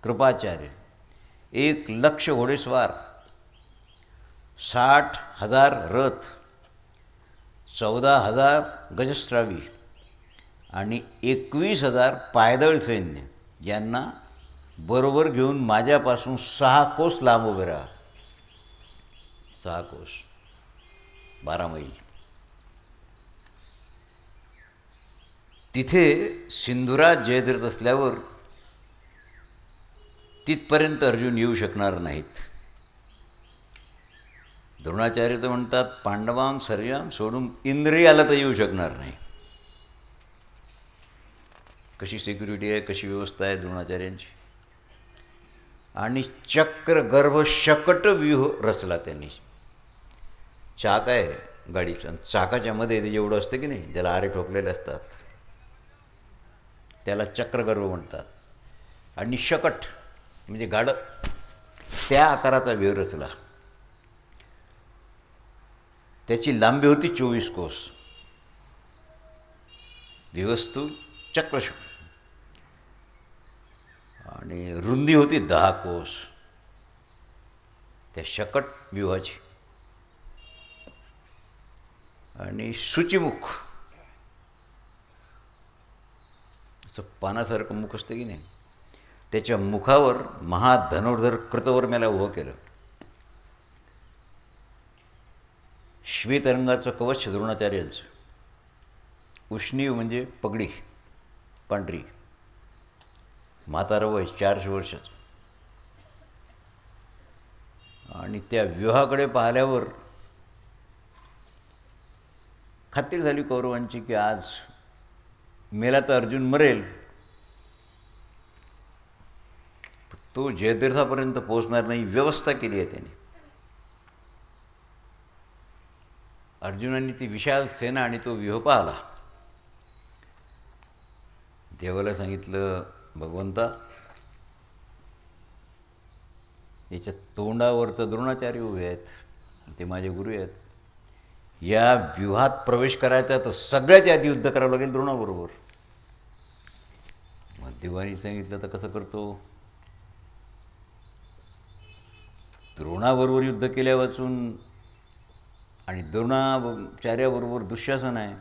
कृपाचार्य, 1,00,000 घोडेस्वार, 60,000 रथ, 14,000 गजस्त्रावी आणि 21,000 पायदळ सैन्य यांना बरोबर घेऊन माझ्यापासून 6 कोस लांब उभे राहा. 6 कोस, 12 मैल. तिथे सिंधुराज जयद्रथ असल्यावर तिथपर्यंत अर्जुन येऊ शकणार नाहीत. द्रोणाचार्य तर म्हणतात, पांडवां सर्वां सोडून इंद्रिय आला तर येऊ शकणार नाही. कशी सिक्युरिटी आहे, कशी व्यवस्था आहे द्रोणाचार्यांची. आणि चक्र गर्भ शकट व्यूह रचला त्यांनी. चाक आहे गाडीचं, चाकाच्या मध्ये ते जेवढं असतं की नाही, ज्याला आरे ठोकलेले असतात त्याला चक्रगर्भ म्हणतात. आणि शकट म्हणजे गाडं, त्या आकाराचा व्यूह रचला. त्याची लांबी होती 24 कोस. विवस्तू चक्रशक. आणि रुंदी होती 10 कोस त्या शकट व्यूहाची. आणि शुचिमुख, असं पानासारखं मुख असतं की नाही, त्याच्या मुखावर महाधनुर्धर कृतवर्म्याला उभं केलं. श्वेतरंगाचं कवच द्रोणाचार्यांचं. उष्णीव म्हणजे पगडी पांढरी. म्हातारं वय 400 वर्षाचं. आणि त्या व्यूहाकडे पाहिल्यावर खात्री झाली कौरवांची की आज मेला तर अर्जुन मरेल, तो जयद्रथापर्यंत पोहोचणार नाही. व्यवस्था केली आहे त्याने. अर्जुनांनी ती विशाल सेना आणि तो व्यूह पाहिला. देवाला सांगितलं, भगवंता याच्या तोंडावर तर द्रोणाचार्य उभे आहेत, ते माझे गुरु आहेत. या व्यूहात प्रवेश करायचा तर सगळ्यात आधी युद्ध करावं लागेल द्रोणाबरोबर. मग देवानी सांगितलं तर कसं करतो? द्रोणाबरोबर युद्ध केल्या वाचून आणि द्रोणाचार्याबरोबर दुःशासन आहे,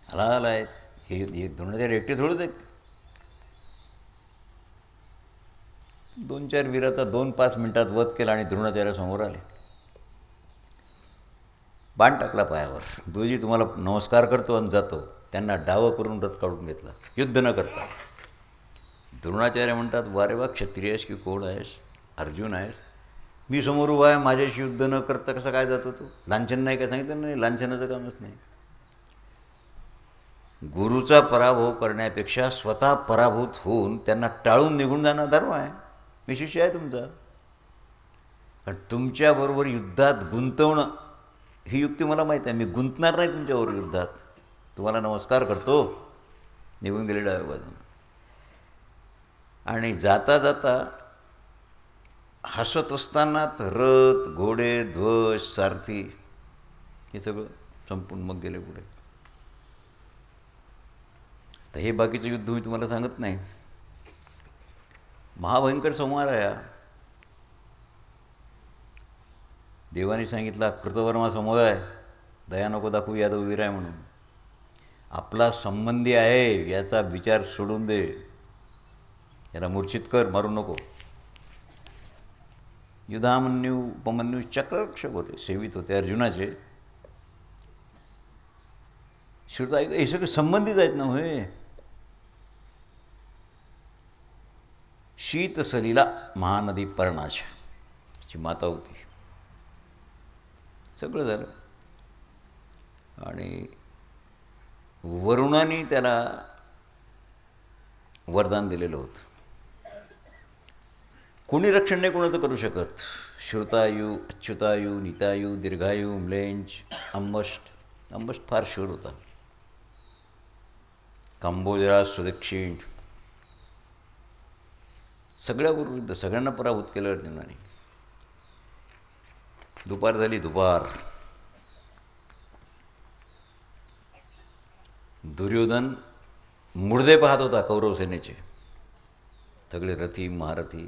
हलाहल आहेत. हे द्रोणाचार्य एकटे थोडंच आहेत. 2-4 वीराचा 2-5 मिनिटात वध केला आणि द्रोणाचार्यासमोर आले. बाण टाकला पायावर. गुरुजी तुम्हाला नमस्कार करतो आणि जातो. त्यांना डावं करून रथ काढून घेतला, युद्ध न करता. द्रोणाचार्य म्हणतात, वारे वा, क्षत्रिय आहेस की कोण आहेस? अर्जुन आहेस? मी समोर उभा आहे, माझ्याशी युद्ध न करता कसं काय जातो तू? लांछन नाही काय सांगितलं? नाही, लांछनाचं कामच नाही. गुरुचा पराभव करण्यापेक्षा स्वतः पराभूत होऊन त्यांना टाळून निघून जाणं धर्म आहे. मी शिष्य आहे तुमचा. पण तुमच्याबरोबर युद्धात गुंतवणं ही युक्ती मला माहीत आहे. मी गुंतणार नाही तुमच्याबरोबर युद्धात. तुम्हाला नमस्कार करतो, निघून गेले डाव्या बाजून. आणि जाता जाता हसत असताना रथ, घोडे, ध्वज, सारथी हे सगळं संपून मग गेले पुढे. तर हे बाकीचं युद्ध मी तुम्हाला सांगत नाही. महाभयंकर संहार आहे हा. देवाने सांगितला, कृतवर्मा समोर आहे, दया नको दाखवू यादव वीर आहे म्हणून. आपला संबंधी आहे याचा विचार सोडून दे, याला मूर्छित कर, मारू नको. युधामन्यू उपमन्यू चक्ररक्षक होते, सेवित होते अर्जुनाचे. श्रुता हे सगळे संबंधित आहेत ना. होय, शीतसलीला महानदी पर्णाच्या ची माता होती. सगळं झालं आणि वरुणाने त्याला वरदान दिलेलं होतं. कोणी रक्षण नाही कोणाचं करू शकत. श्रुतायू, अच्युतायू, नीतायू, दीर्घायू, म्लेंच, अंबष्ट फार शूर होता. कांबोजराज, सुदक्षिण सगळ्याबरोबर सगळ्यांना पराभूत केलं अर्जुनाने. दुपार झाली. दुपार. दुर्योधन मुर्दे पाहत होता कौरव सेनेचे, सगळे रथी महारथी.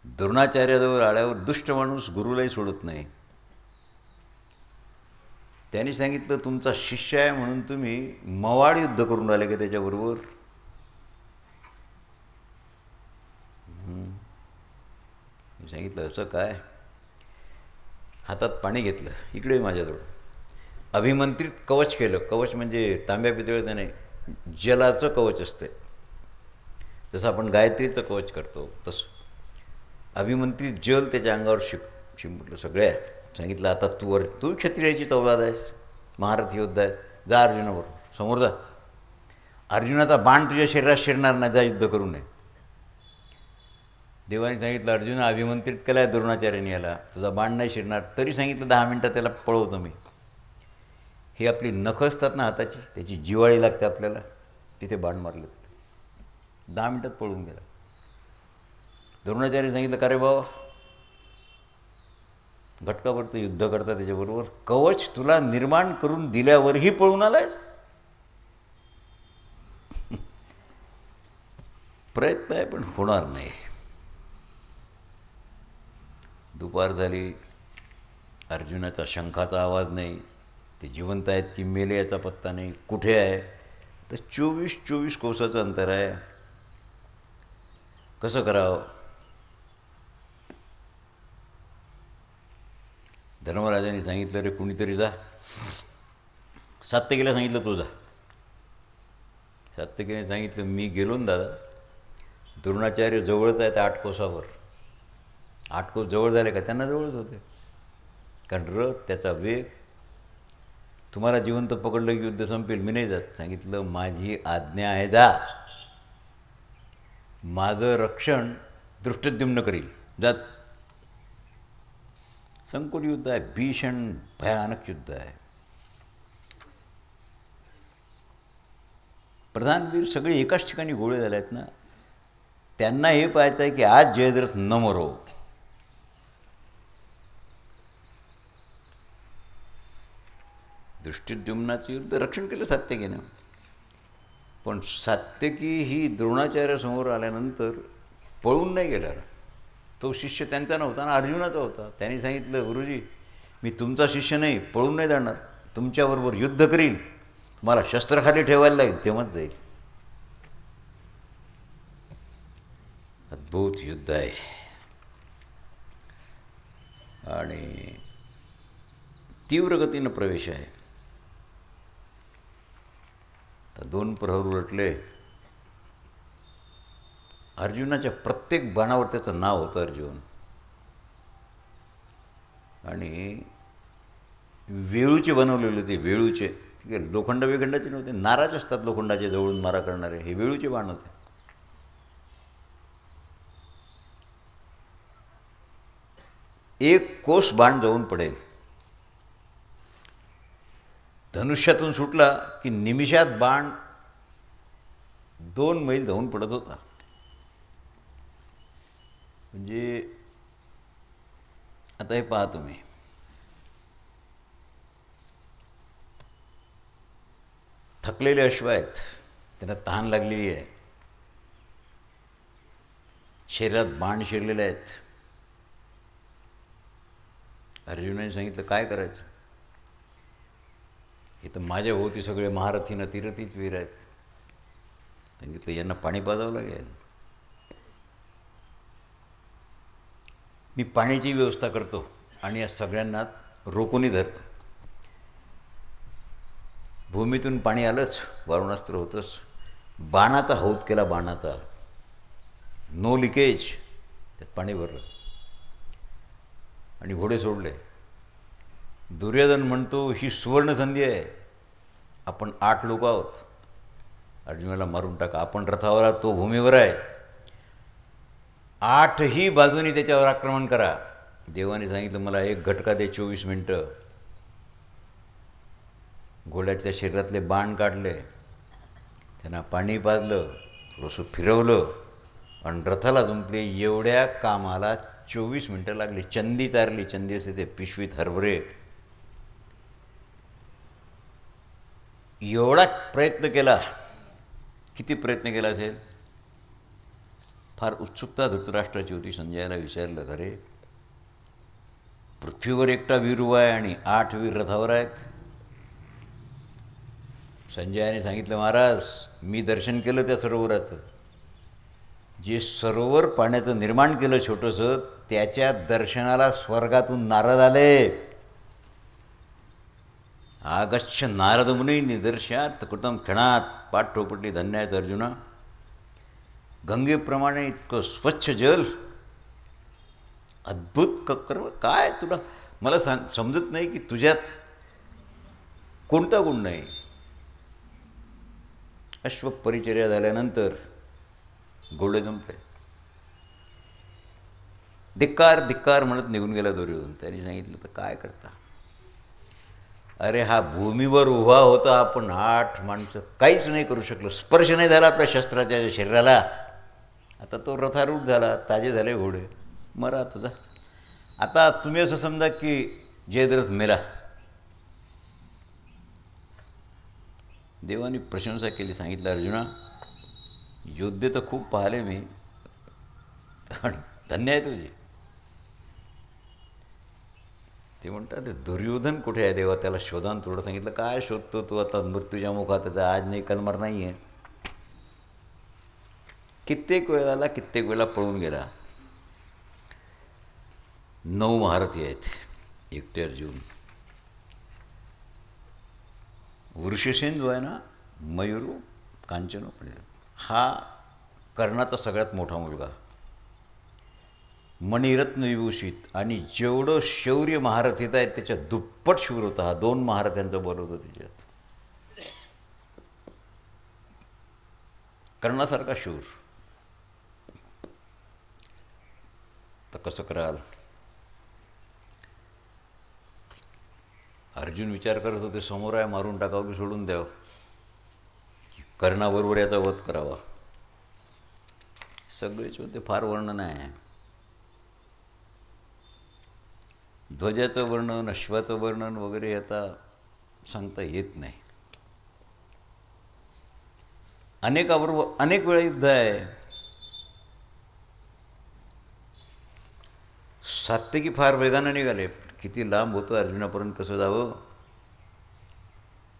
द्रोणाचार्याजवळ आल्यावर दुष्ट माणूस गुरुलाही सोडत नाही. त्यांनी सांगितलं, तुमचा शिष्य आहे म्हणून तुम्ही मवाड युद्ध करून राहिले का त्याच्याबरोबर? मी सांगितलं, असं काय? हातात पाणी घेतलं, इकडे माझ्याजवळ अभिमंत्रित कवच केलं. कवच म्हणजे तांब्या पितळेचं नाही, जलाचं कवच असते. जसं आपण गायत्रीचं कवच करतो तसं अभिमंत्रित जल त्याच्या अंगावर शिंपटलं. सगळ्या सांगितलं, आता तू क्षत्रियाची चौदाद आहेस, महारथी योद्धा आहेस, जा अर्जुनाबरोबर समोर जा. अर्जुनाचा बाण तुझ्या शरीरात शिरणार नाही, जा युद्ध करू नये. देवाने सांगितलं, अर्जुन अभिमंत्रित केला आहे द्रोणाचार्याने याला, तुझा बाण नाही शिरणार. तरी सांगितलं 10 मिनटात त्याला पळवतो मी. ही आपली नखं असतात ना हाताची, त्याची जिवाळी लागते आपल्याला, तिथे बाण मारलं. 10 मिनटात पळून गेला. द्रोणाचार्य सांगितलं, का रे बाबा, घटकाभर युद्ध करता त्याच्याबरोबर, कवच तुला निर्माण करून दिल्यावरही पळून आलायस? प्रयत्न आहे पण होणार नाही. दुपार झाली. अर्जुनाचा शंखाचा आवाज नाही. ते जिवंत आहेत की मेले याचा पत्ता नाही. कुठे आहे? तर 24 कोसाचं अंतर आहे. कसं करावं? धर्मराजाने सांगितलं, रे कुणीतरी जा. सात्यकीला सांगितलं, तू जा. सात्यकीने सांगितलं, मी गेलो ना दादा, द्रोणाचार्य जवळच आहेत 8 कोसावर. 8 कोस जवळ झाले का? त्यांना जवळच होते, कारण रथ, त्याचा वेग. तुम्हाला जिवंत पकडलं की युद्ध संपेल, मी नाही जात. सांगितलं, माझी आज्ञा आहे, जा. माझं रक्षण दृष्टद्युम्न करील, जात. संकुल युद्ध आहे, भीषण भयानक युद्ध आहे. प्रधानवीर सगळे एकाच ठिकाणी गोळे झाले आहेत ना. त्यांना हे पाहायचं आहे की आज जयद्रथ न मरो. दृष्टिद्युम्नाचं युद्ध रक्षण केलं सात्यकीनं, पण सात्यकी ही द्रोणाचार्यासमोर आल्यानंतर पळून नाही गेला. तो शिष्य त्यांचा नव्हता ना, अर्जुनाचा होता. त्यांनी सांगितलं, गुरुजी मी तुमचा शिष्य नाही, पळून नाही जाणार, तुमच्याबरोबर युद्ध करीन, तुम्हाला शस्त्राखाली ठेवायला लागेल तेव्हाच जाईल. अद्भुत युद्ध आहे. आणि तीव्र गतीनं प्रवेश आहे. तर 2 प्रहर उलटले. अर्जुनाच्या प्रत्येक बाणावर त्याचं नाव होतं अर्जुन. आणि वेळूचे बनवलेले ते, वेळूचे, लोखंड वेखंडाचे नव्हते, नाराज असतात लोखंडाचे जवळून मारा करणारे, हे वेळूचे बाण होते. एक कोस बाण जाऊन पडेल. धनुष्यातून सुटला की निमिषात बाण 2 मैल जाऊन पडत होता. म्हणजे आता हे पहा तुम्ही, थकलेले अश्व आहेत, त्यांना तहान लागलेली आहे, शरीरात बाण शिरलेले आहेत. अर्जुनाने सांगितलं काय करायचं. इथं माझ्या भोवती सगळे महारथी नतीरथीच वीर आहेत. सांगितलं यांना पाणी पाजावं लागेल. मी पाण्याची व्यवस्था करतो आणि या सगळ्यांना रोखूनही धरतो. भूमीतून पाणी आलंच, वारुणास्त्र होतंच. बाणाचा हौद केला, बाणाचा नो लिकेज, त्यात पाणी भरलं आणि घोडे सोडले. दुर्योधन म्हणतो ही सुवर्णसंधी आहे, आपण 8 लोक आहोत, अर्जुनाला मारून टाका. आपण रथावर आहोत, तो भूमीवर आहे, 8ही बाजूनी त्याच्यावर आक्रमण करा. देवाने सांगितलं मला 1 घटका दे, 24 मिनटं. घोड्याच्या शरीरातले बाण काढले, त्यांना पाणी पाजलं, थोडंसं फिरवलं आणि रथाला जुंपले. एवढ्या कामाला 24 मिनटं लागली. चंदी चारली, चंदी असते ते पिशवीत हरभरे. एवढा प्रयत्न केला. किती प्रयत्न केला असेल. फार उत्सुकता धृतराष्ट्राची होती. संजयाला विचारलं, अरे पृथ्वीवर एकटा वीर उभा आहे आणि 8 वीर रथावर आहेत. संजयाने सांगितलं, महाराज मी दर्शन केलं त्या सरोवराचं. जे सरोवर पाण्याचं निर्माण केलं छोटंसं, त्याच्या दर्शनाला स्वर्गातून नारद आले. आगच्छ नारद मुनी निदर्शात कृतम क्षणात पाठ ठोपटली धन्याचं अर्जुना. गंगेप्रमाणे इतकं स्वच्छ जल, अद्भुत कर्म. काय तुला मला समजत नाही की तुझ्यात कोणता गुण नाही. अश्वपरिचर्या झाल्यानंतर घोडे जंपले. धिक्कार धिक्कार म्हणत निघून गेला दुर्योधन. त्यांनी सांगितलं तर काय करता. अरे हा भूमीवर उभा होता, आपण 8 माणसं काहीच नाही करू शकलो, स्पर्श नाही झाला आपल्या शस्त्राच्या शरीराला. आता तो रथारूढ झाला, ताजे झाले घोडे, मरा आता जा. आता तुम्ही असं समजा की जयद्रथ मेला. देवाने प्रशंसा केली, सांगितलं अर्जुना योद्धे तर खूप पाहिले मी, धन्य आहे तुझी. ते म्हणतात दुर्योधन कुठे आहे देवा, त्याला शोधान थोडं. सांगितलं काय शोधतो तू आता, मृत्यूच्या मुखात त्याचा आज नाही कलमर नाही आहे. कित्येक वेळाला कित्येक वेळा पळून गेला. 9 महारथी आहेत, एकटे अर्जुन. वृषसेन जो आहे ना, मयूरू कांचनो, हा कर्णाचा सगळ्यात मोठा मुलगा, मणिरत्न विभूषित, आणि जेवढं शौर्य महारथीत आहेत त्याच्या दुप्पट शूर होता हा. 2 महारथ्यांचा बल होता त्याच्यात. कर्णासारखा शूर. तर कसं कराल. अर्जुन विचार करत होते, समोर आहे, मारून टाकावं की सोडून द्यावं, कर्णाबरोबर याचा वध करावा. सगळेच होते, फार वर्णन आहे. ध्वजाचं वर्णन, अश्वाचं वर्णन वगैरे आता सांगता येत नाही. अनेकाबरोबर अनेक वेळा युद्ध आहे. सात्यकी फार वेगानं निघाले. किती लांब होतं, अर्जुनापर्यंत कसं जावं.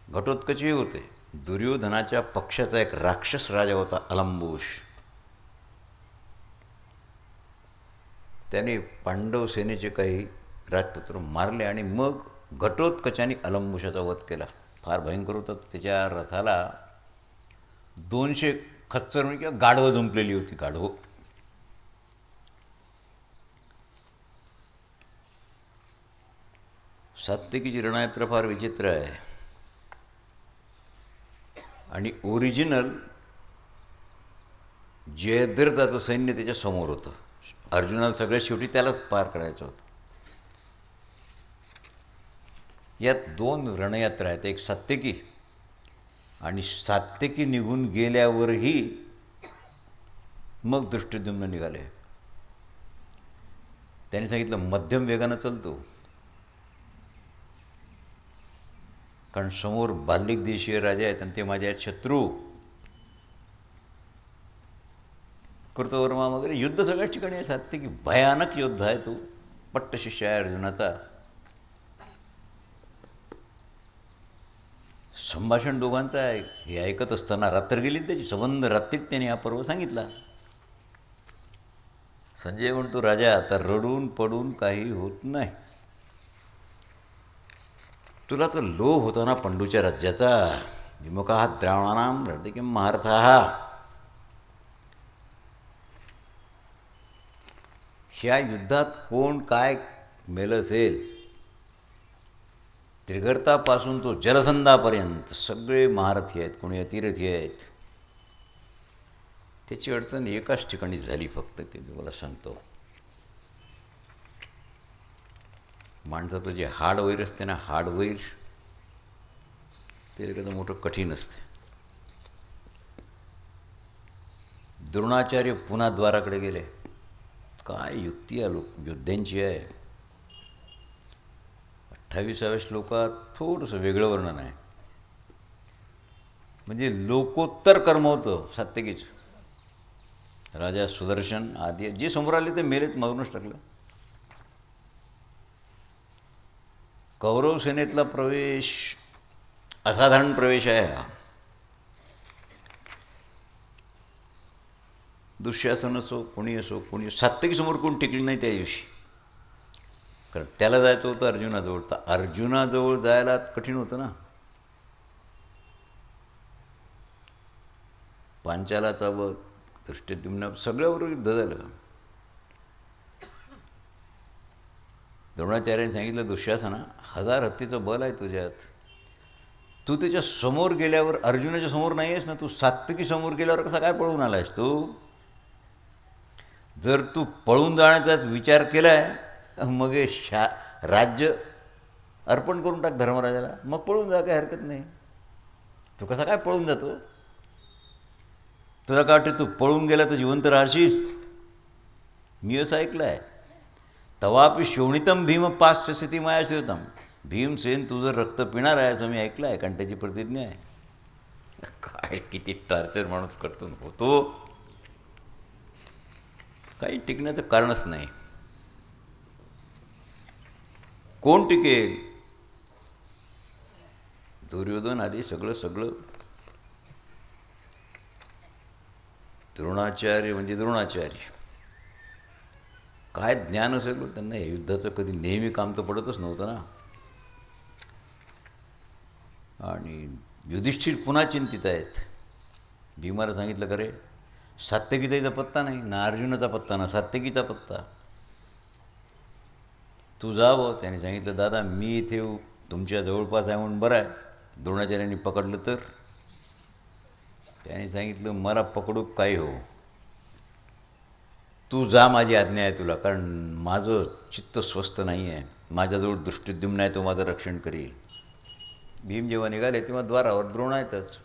घटोत्कचही होते. दुर्योधनाच्या पक्षाचा एक राक्षस राजा होता अलंबुश. त्याने पांडव सेनेचे काही राजपुत्र मारले आणि मग घटोत्कचाने अलंबुशाचा वध केला. फार भयंकर होता. त्याच्या रथाला 200 खच्चर किंवा गाढवं जुंपलेली होती. गाढवं सात्यकीची रणयात्रा फार विचित्र आहे. आणि ओरिजिनल जयद्रथाचं सैन्य त्याच्या समोर होतं. अर्जुनाला सगळ्यात शेवटी त्यालाच पार करायचं होतं. यात 2 रणयात्रा आहेत. एक सात्यकी, आणि सात्यकी निघून गेल्यावरही मग दृष्टद्युम्न निघाले. त्यांनी सांगितलं मध्यम वेगानं चलतो, कारण समोर बाल्लिक देशीय राजा आहेत आणि ते माझे आहेत शत्रू. कृतवर्मा वगैरे युद्ध सगळ्याच ठिकाणी आहे. सात्यकी भयानक योद्धा आहे. तो पट्टशिष्य आहे अर्जुनाचा. संभाषण दोघांचं आहे. हे ऐकत असताना रात्र गेली त्याची. संबंध रात्रीत त्याने हा पर्व सांगितला. संजय म्हणतो, राजा आता रडून पडून काही होत नाही. तुला तर लोभ होता ना पंडूच्या राज्याचा. विमुखा द्रावणानाम हृदय किं महारथाः. ह्या युद्धात कोण काय मेलं असेल, त्रिगर्तापासून तो जलसंधापर्यंत सगळे महारथी आहेत, कोणी अतिरथी आहेत. त्याची अडचण एकाच ठिकाणी झाली फक्त. ते मला सांगतो. माणसाचं जे हाडवैर असते ना, हाडवैर ते एकदम मोठं कठीण असते. द्रोणाचार्य पुन्हा द्वाराकडे गेले. काय युक्ती आहे योद्ध्यांची आहे. 28व्या श्लोकात थोडंसं वेगळं वर्णन आहे. म्हणजे लोकोत्तर कर्म होतं सात्यकीचं. राजा सुदर्शन आदी जे समोर आले ते मेलेत, मारूनच टाकलं. कौरव सेनेतला प्रवेश असाधारण प्रवेश आहे हा. दुःशासन असो, कोणी असो, कोणी सात्यकीसमोर कोण टिकली नाही त्या दिवशी. कारण त्याला जायचं होतं अर्जुनाजवळ. तर अर्जुनाजवळ जायला कठीण होतं ना. पांचालाचा वध, दृष्टद्युम्न, सगळ्यावर युद्ध झालं. द्रोणाचार्याने सांगितलं, दुःशासना 1000 हत्तीचं बल आहे तुझ्यात. तू त्याच्या समोर गेल्यावर, अर्जुनाच्या समोर नाही आहेस ना, तू सात्यकी समोर गेल्यावर कसा काय पळून आला आहेस तू. जर तू पळून जाण्याचाच विचार केला आहे, मग हे राज्य अर्पण करून टाक धर्मराजाला, मग पळून जा, काही हरकत नाही. तू कसा काय पळून जातो. तुला काय वाटतं तू पळून गेला तर जिवंत राहशील. मी असं ऐकलं आहे. तवापि शोणितम भीम पाश्च स्थिती मायाश्रितम. भीमसेन तू जर रक्त पिणार आहे असं मी ऐकलं आहे, कारण त्याची प्रतिज्ञा आहे. काय किती टॉर्चर माणूस करतो होतो. काही टिकण्याचं कारणच नाही. कोण टिकेल. दुर्योधन आधी सगळं. द्रोणाचार्य म्हणजे द्रोणाचार्य. काय ज्ञान असेल त्यांना. हे युद्धाचं कधी नेहमी काम तर पडतच नव्हतं ना. आणि युधिष्ठिर पुन्हा चिंतित आहेत. भीमाला सांगितलं, खरे सात्यकीचा पत्ता नाही ना, अर्जुनाचा पत्ता ना सात्यकीचा पत्ता. तू जावं. त्याने सांगितलं, दादा मी इथे तुमच्या जवळपास आहे म्हणून बरं आहे. द्रोणाचार्यांनी पकडलं तर. त्याने सांगितलं, मला पकडू काय हो, तू जा, माझी आज्ञा आहे तुला. कारण माझं चित्त स्वस्थ नाही आहे. माझ्याजवळ दृष्टद्युम्न आहे, तो माझं रक्षण करील. भीम जेव्हा निघाले तेव्हा द्वारावर द्रोण आहेतच.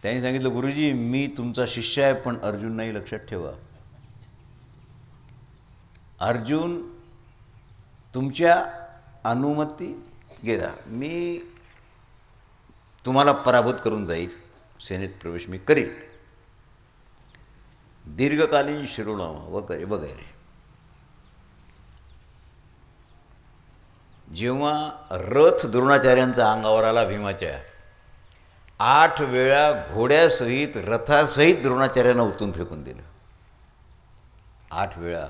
त्यांनी सांगितलं, गुरुजी मी तुमचा शिष्य आहे, पण अर्जुन नाही, लक्षात ठेवा. अर्जुन तुमच्या अनुमती गेला, मी तुम्हाला पराभूत करून जाईल, सेनेत प्रवेश मी करीन, दीर्घकालीन शिरोनामा वगैरे वगैरे. जेव्हा रथ द्रोणाचार्यांचा अंगावर आला भीमाच्या, 8 वेळा घोड्यासहित रथासहित द्रोणाचार्यांना उतरून फेकून दिलं. 8 वेळा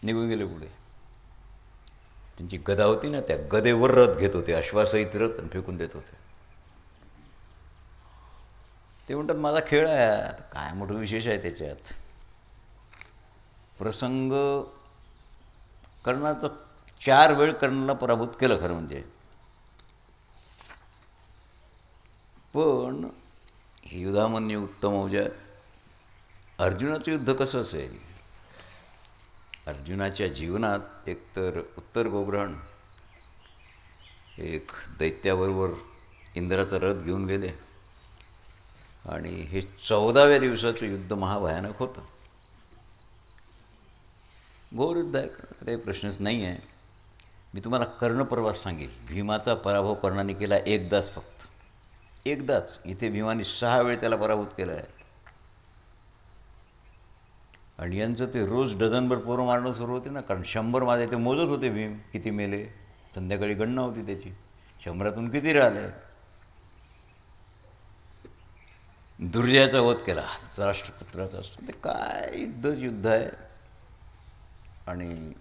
निघून गेले पुढे. त्यांची गदा होती ना, त्या गदेवर रथ घेत होते, अश्वासहित रथ, आणि फेकून देत होते. ते म्हणतात माझा खेळ आहे, आता काय मोठं विशेष आहे त्याच्यात. प्रसंग कर्णाचं 4 वेळ कर्णाला पराभूत केलं खरं म्हणजे. पण हे युधामन्य उत्तम औजा, अर्जुनाचं युद्ध कसं असेल? अर्जुनाच्या जीवनात एकतर उत्तर गोब्राहण एक दैत्याबरोबर इंद्राचा रथ घेऊन गेले, आणि हे 14व्या दिवसाचं युद्ध महाभयानक होतं. घोर युद्ध आहे, काही प्रश्नच नाही आहे. मी तुम्हाला कर्णपर्वात सांगेल. भीमाचा पराभव कर्णाने केला एकदाच, फक्त एकदाच. इथे भीमाने 6 वेळ त्याला पराभूत केला आहे. आणि यांचं ते रोज डझनभर पोरं मारणं सुरू होते ना, कारण 100 माझे ते मोजत होते भीम किती मेले. संध्याकाळी गणना होती त्याची, 100रातून किती राहिले. दुर्जयाचा वध केला, राष्ट्रपुत्राचा असतो. ते काय युद्ध आहे. आणि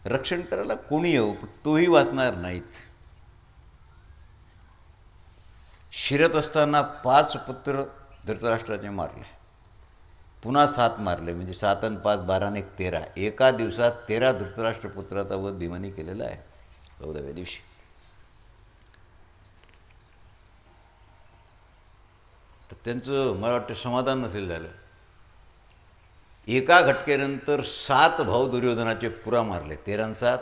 रक्षण करायला कोणी येऊ, पण तोही वाचणार नाहीत. शिरत असताना 5 पुत्र धृतराष्ट्राचे मारले, पुन्हा 7 मारले, म्हणजे 7 आणि 5 12 आणि 13. एका दिवसात 13 धृतराष्ट्रपुत्राचा वध भीमाने केलेला आहे 14व्या दिवशी. तर त्यांचं मला वाटतं समाधान नसेल झालं. एका घटकेनंतर 7 भाऊ दुर्योधनाचे पुरा मारले, 13 आणि 7.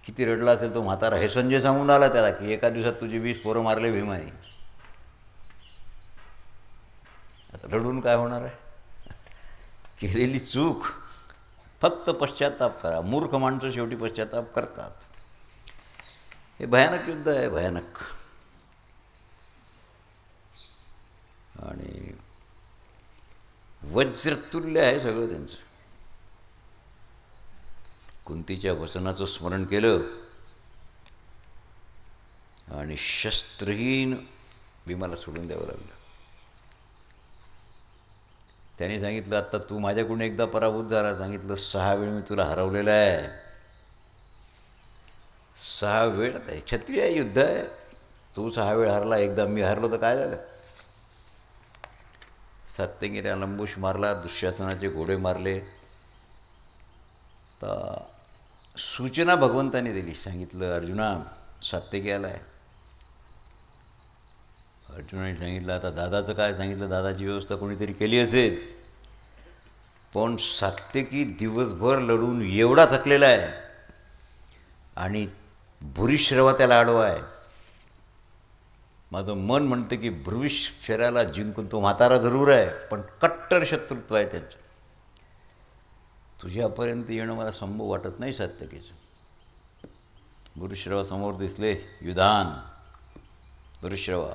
किती रडला असेल तो म्हातारा. हे संजय सांगून आला त्याला की एका दिवसात तुझे 20 पोरं मारले भीमाने. आता रडून काय होणार आहे? केलेली चूक, फक्त पश्चाताप करा. मूर्ख माणसं शेवटी पश्चाताप करतात. हे भयानक युद्ध आहे, भयानक. आणि वज्रतुल्य आहे सगळं त्यांचं. कुंतीच्या वचनाचं स्मरण केलं आणि शस्त्रहीन भीमाला सोडून द्यावं लागलं. त्याने सांगितलं, आता तू माझ्याकडून एकदा पराभूत झाला, सांगितलं 6 वेळ मी तुला हरवलेलं आहे. 6 वेळ. आता हे क्षत्रिय युद्ध आहे. तू 6 वेळ हरला, एकदा मी हरलो, तर काय झालं? सात्यकीने अंबुश मारला, दुःशासनाचे घोडे मारले. तर सूचना भगवंताने दिली. सांगितलं, अर्जुना सात्यकी आला आहे. अर्जुनाने सांगितलं, आता दादाचं काय? सांगितलं, दादाची व्यवस्था कोणीतरी केली असेल, पण सात्यकी दिवसभर लढून एवढा थकलेला आहे आणि भूरिश्रवा त्याला आडवा आहे. माझं मन म्हणतं की भूरिश्रवाला जिंकून, तो म्हातारा जरूर आहे पण कट्टर शत्रुत्व आहे त्यांचं. तुझ्यापर्यंत येणं मला संभव वाटत नाही सात्यकीचं. भूरिश्रवा समोर दिसले, युधान भूरिश्रवा.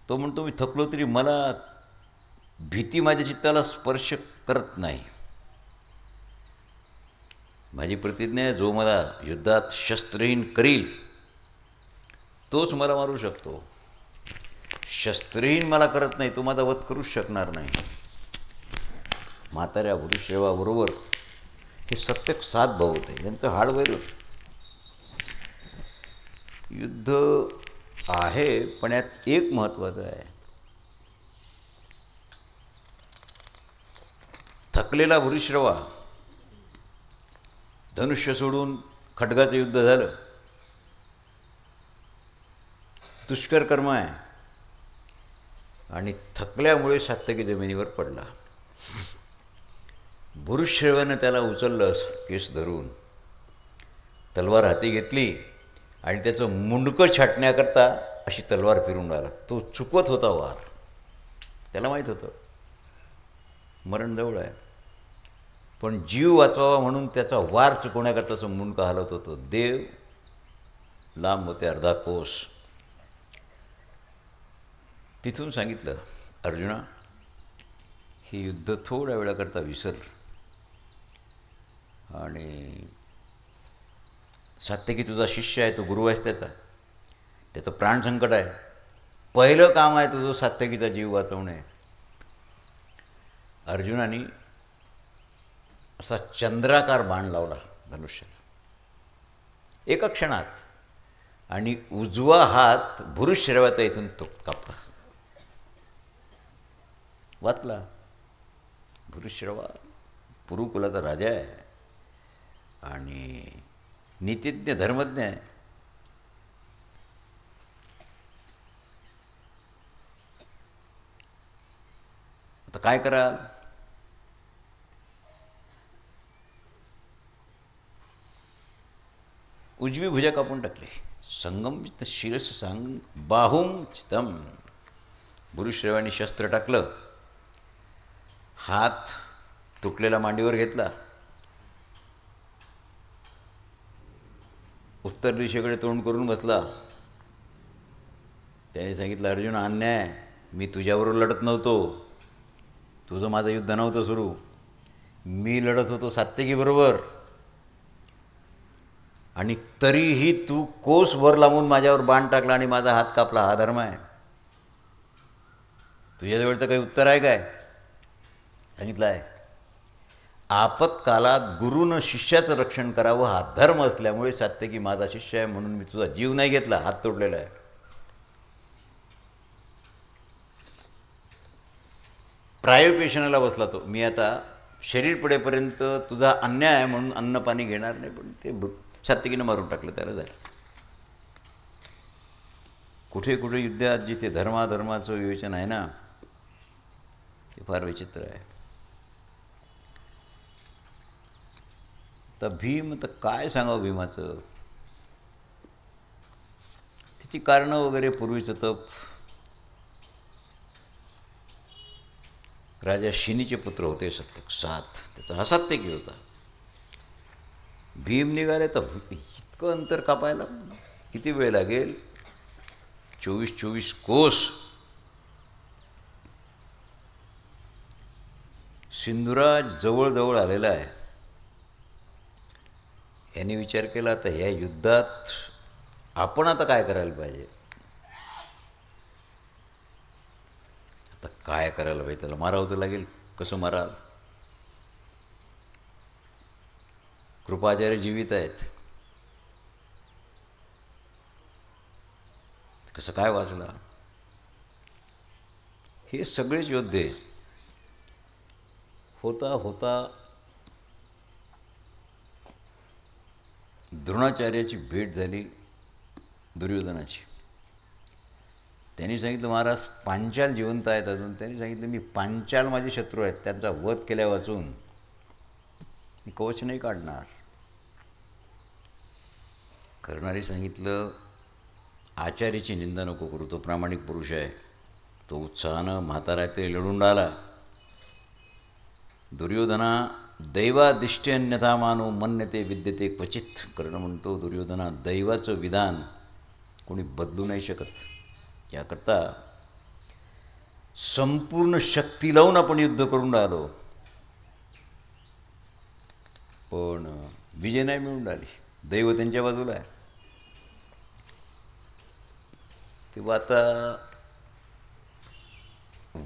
तो म्हणतो, मी थकलो तरी मला भीती माझ्या चित्ताला स्पर्श करत नाही. माझी प्रतिज्ञा आहे, जो मला युद्धात शस्त्रहीन करील तोच मला मारू शकतो. शस्त्रहीन मला करत नाही, तो माझा वध करूच शकणार नाही. म्हाताऱ्या भूरिश्रवाबरोबर हे सत्य 7 भाऊ होते, त्यांचं हाडवैर युद्ध आहे. पण यात एक महत्त्वाचं आहे, थकलेला भूरिश्रवा धनुष्य सोडून खड्गाचं युद्ध झालं. दुष्कर कर्म आहे आणि थकल्यामुळे सात्यकी जमिनीवर पडला. भूरिश्रवानं त्याला उचललं केस धरून, तलवार हाती घेतली आणि त्याचं मुंडकं छाटण्याकरता अशी तलवार फिरून राहिला. तो चुकवत होता वार, त्याला माहीत होतं मरण जवळ आहे, पण जीव वाचवावा म्हणून त्याचा वार चुकवण्याकरताचं मुंडकं हलवत होतं. देव लांब होते अर्धा कोस. तिथून सांगितलं, अर्जुना, हे युद्ध थोड्या वेळाकरता विसर आणि सात्यकी तुझा शिष्य आहे, तो गुरु आहेस त्याचं प्राण संकट आहे. पहिलं काम आहे तुझं सात्यकीचा जीव वाचवणे. अर्जुनाने असा चंद्राकार बाण लावला धनुष्याला एका क्षणात, आणि उजवा हात भूरिश्रवाचा इथून तो कापला. वाचला. भूरिश्रवा पुरुकुलाचा राजा आहे आणि नीतिज्ञ धर्मज्ञ आहे. आता काय कराल? उजवी भुजा कापून टाकली. संगम शिरस सांग बाहुम चितम. भूरिश्रवाने शस्त्र टाकलं, हात तुटलेला मांडीवर घेतला, उत्तर दिशेकडे तोंड करून बसला. त्याने सांगितलं, अर्जुन, अन्याय, मी तुझ्याबरोबर लढत नव्हतो, तुझं माझं युद्ध नव्हतं सुरू, मी लढत होतो सात्यकीबरोबर, आणि तरीही तू कोसभर लांबून माझ्यावर बाण टाकला आणि माझा हात कापला. हा धर्म आहे? तुझ्याजवळ तर काही उत्तर आहे काय? सांगितलं आहे, आपत्कालात गुरुनं शिष्याचं रक्षण करावं हा धर्म असल्यामुळे सात्यकी माझा शिष्य आहे म्हणून मी तुझा जीव नाही घेतला, हात तोडलेला आहे. प्रायोपेशनाला बसला तो. मी आता शरीर पडेपर्यंत तुझा अन्याय आहे म्हणून अन्न पाणी घेणार नाही, पण ते सात्यकीनं मारून टाकलं, त्याला झालं. कुठे कुठे युद्धात जिथे धर्माधर्माचं विवेचन आहे ना, ते फार विचित्र आहे. तर भीम, तर काय सांगावं भीमाचं, त्याची कारणं वगैरे. पूर्वीचं तप, राजा शिनीचे पुत्र होते सत्यक 7, त्याचा हा सात्यकी होता. भीम निघाले तर इतकं अंतर कापायला किती वेळ लागेल? 24 कोस. सिंधुराज जवळजवळ आलेला आहे. यांनी विचार केला, तर ह्या युद्धात आपण आता काय करायला पाहिजे? आता काय करायला पाहिजे? त्याला मारावं तर लागेल. कसं माराल? कृपाचार्य जीवित आहेत, कसं काय वाचला? हे सगळेच योद्धे. होता होता द्रोणाचार्याची भेट झाली दुर्योधनाची. त्यांनी सांगितलं, महाराज पांचाल जिवंत आहेत अजून. त्यांनी सांगितलं, मी पांचाल माझे शत्रू आहेत, त्यांचा वध केल्या वाचून मी कवच नाही काढणार. करणारी सांगितलं, आचार्याची निंदा नको करू, तो प्रामाणिक पुरुष आहे, तो उत्साहानं म्हातारा ते लढून राहिला. दुर्योधना दैवादिष्ट्यन्यथा मानो मन्यते विद्यते क्वचित. कर्ण म्हणतो, दुर्योधना, दैवाचं विधान कोणी बदलू नाही शकत. याकरता संपूर्ण शक्ती लावून आपण युद्ध करून राहिलो, पण विजय नाही मिळून राहिली. दैव त्यांच्या बाजूला आहे. तेव्हा आता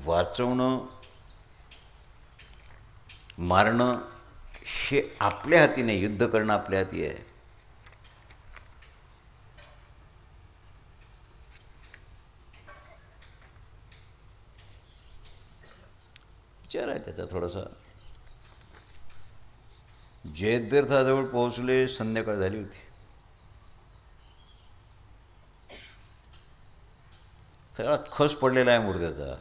वाचवणं, मारणं हे आपल्या हाती नाही, युद्ध करणं आपल्या हाती आहे. विचार आहे त्याचा थोडासा. जयद्रथाजवळ पोहोचले, संध्याकाळ झाली होती. सगळा खस पडलेला आहे मुर्द्याचा.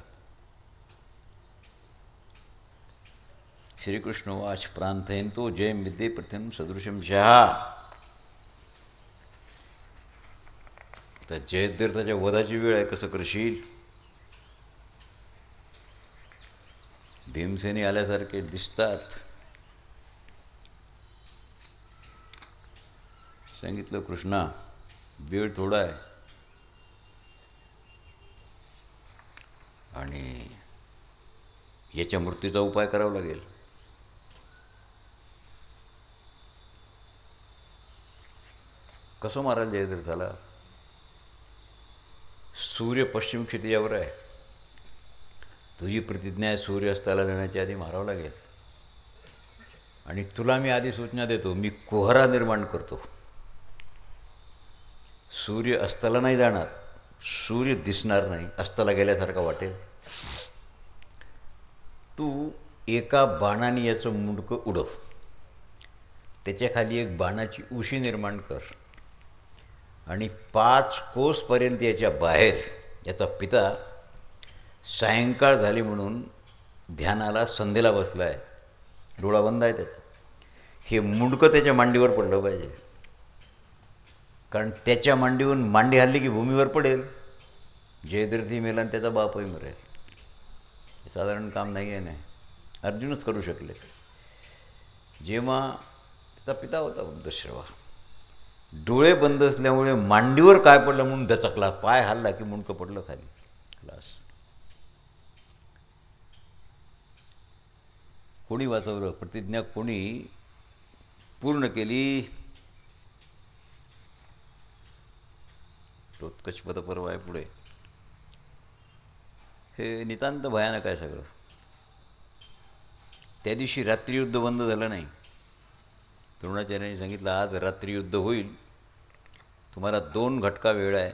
श्रीकृष्णोवाच प्रांतयंतो जयं विद्ये प्रथम सदृशं शहा. तर जयद्रथाच्या वधाची वेळ आहे, कसं करशील? भीमसेनी आल्यासारखे दिसतात. सांगितलं कृष्णा वेळ थोडा आहे आणि याच्या मृत्यूचा उपाय करावा लागेल. कसं मारायला जयद्रथाला? सूर्य पश्चिम क्षितिजावर आहे. तुझी प्रतिज्ञा आहे सूर्य अस्ताला जाण्याच्या आधी मारावं लागेल. आणि तुला मी आधी सूचना देतो, मी कोहरा निर्माण करतो. सूर्य अस्ताला नाही जाणार, सूर्य दिसणार नाही, अस्ताला गेल्यासारखा वाटेल. तू एका बाणाने याचं मुंडकं उडव, त्याच्या खाली एक बाणाची उशी निर्माण कर आणि 5 कोसपर्यंत याच्या बाहेर याचा पिता सायंकाळ झाली म्हणून ध्यानाला संध्येला बसला आहे, डोळा बंद आहे त्याचा. हे मुंडकं त्याच्या मांडीवर पडलं पाहिजे, कारण त्याच्या मांडीवरून मांडी हल्ली की भूमीवर पडेल. जयद्रथी मेला आणि त्याचा बापही मरेल. हे साधारण काम नाही आहे. नाही, अर्जुनच करू शकले. जेव्हा त्याचा पिता होता उद्धश्रवा, डोळे बंद असल्यामुळे मांडीवर काय पडलं म्हणून दचकला, पाय हल्ला की मुंडकं पडलं खाली. खलास. कोणी वाचवलं? प्रतिज्ञा कोणी पूर्ण केली? टोचकचपद पर्व आहे पुढे. हे नितांत भयानक आहे सगळं. त्या दिवशी रात्रियुद्ध बंद झालं नाही. द्रोणाचार्यांनी सांगितलं आज रात्रियुद्ध होईल, तुम्हाला 2 घटका वेळ आहे.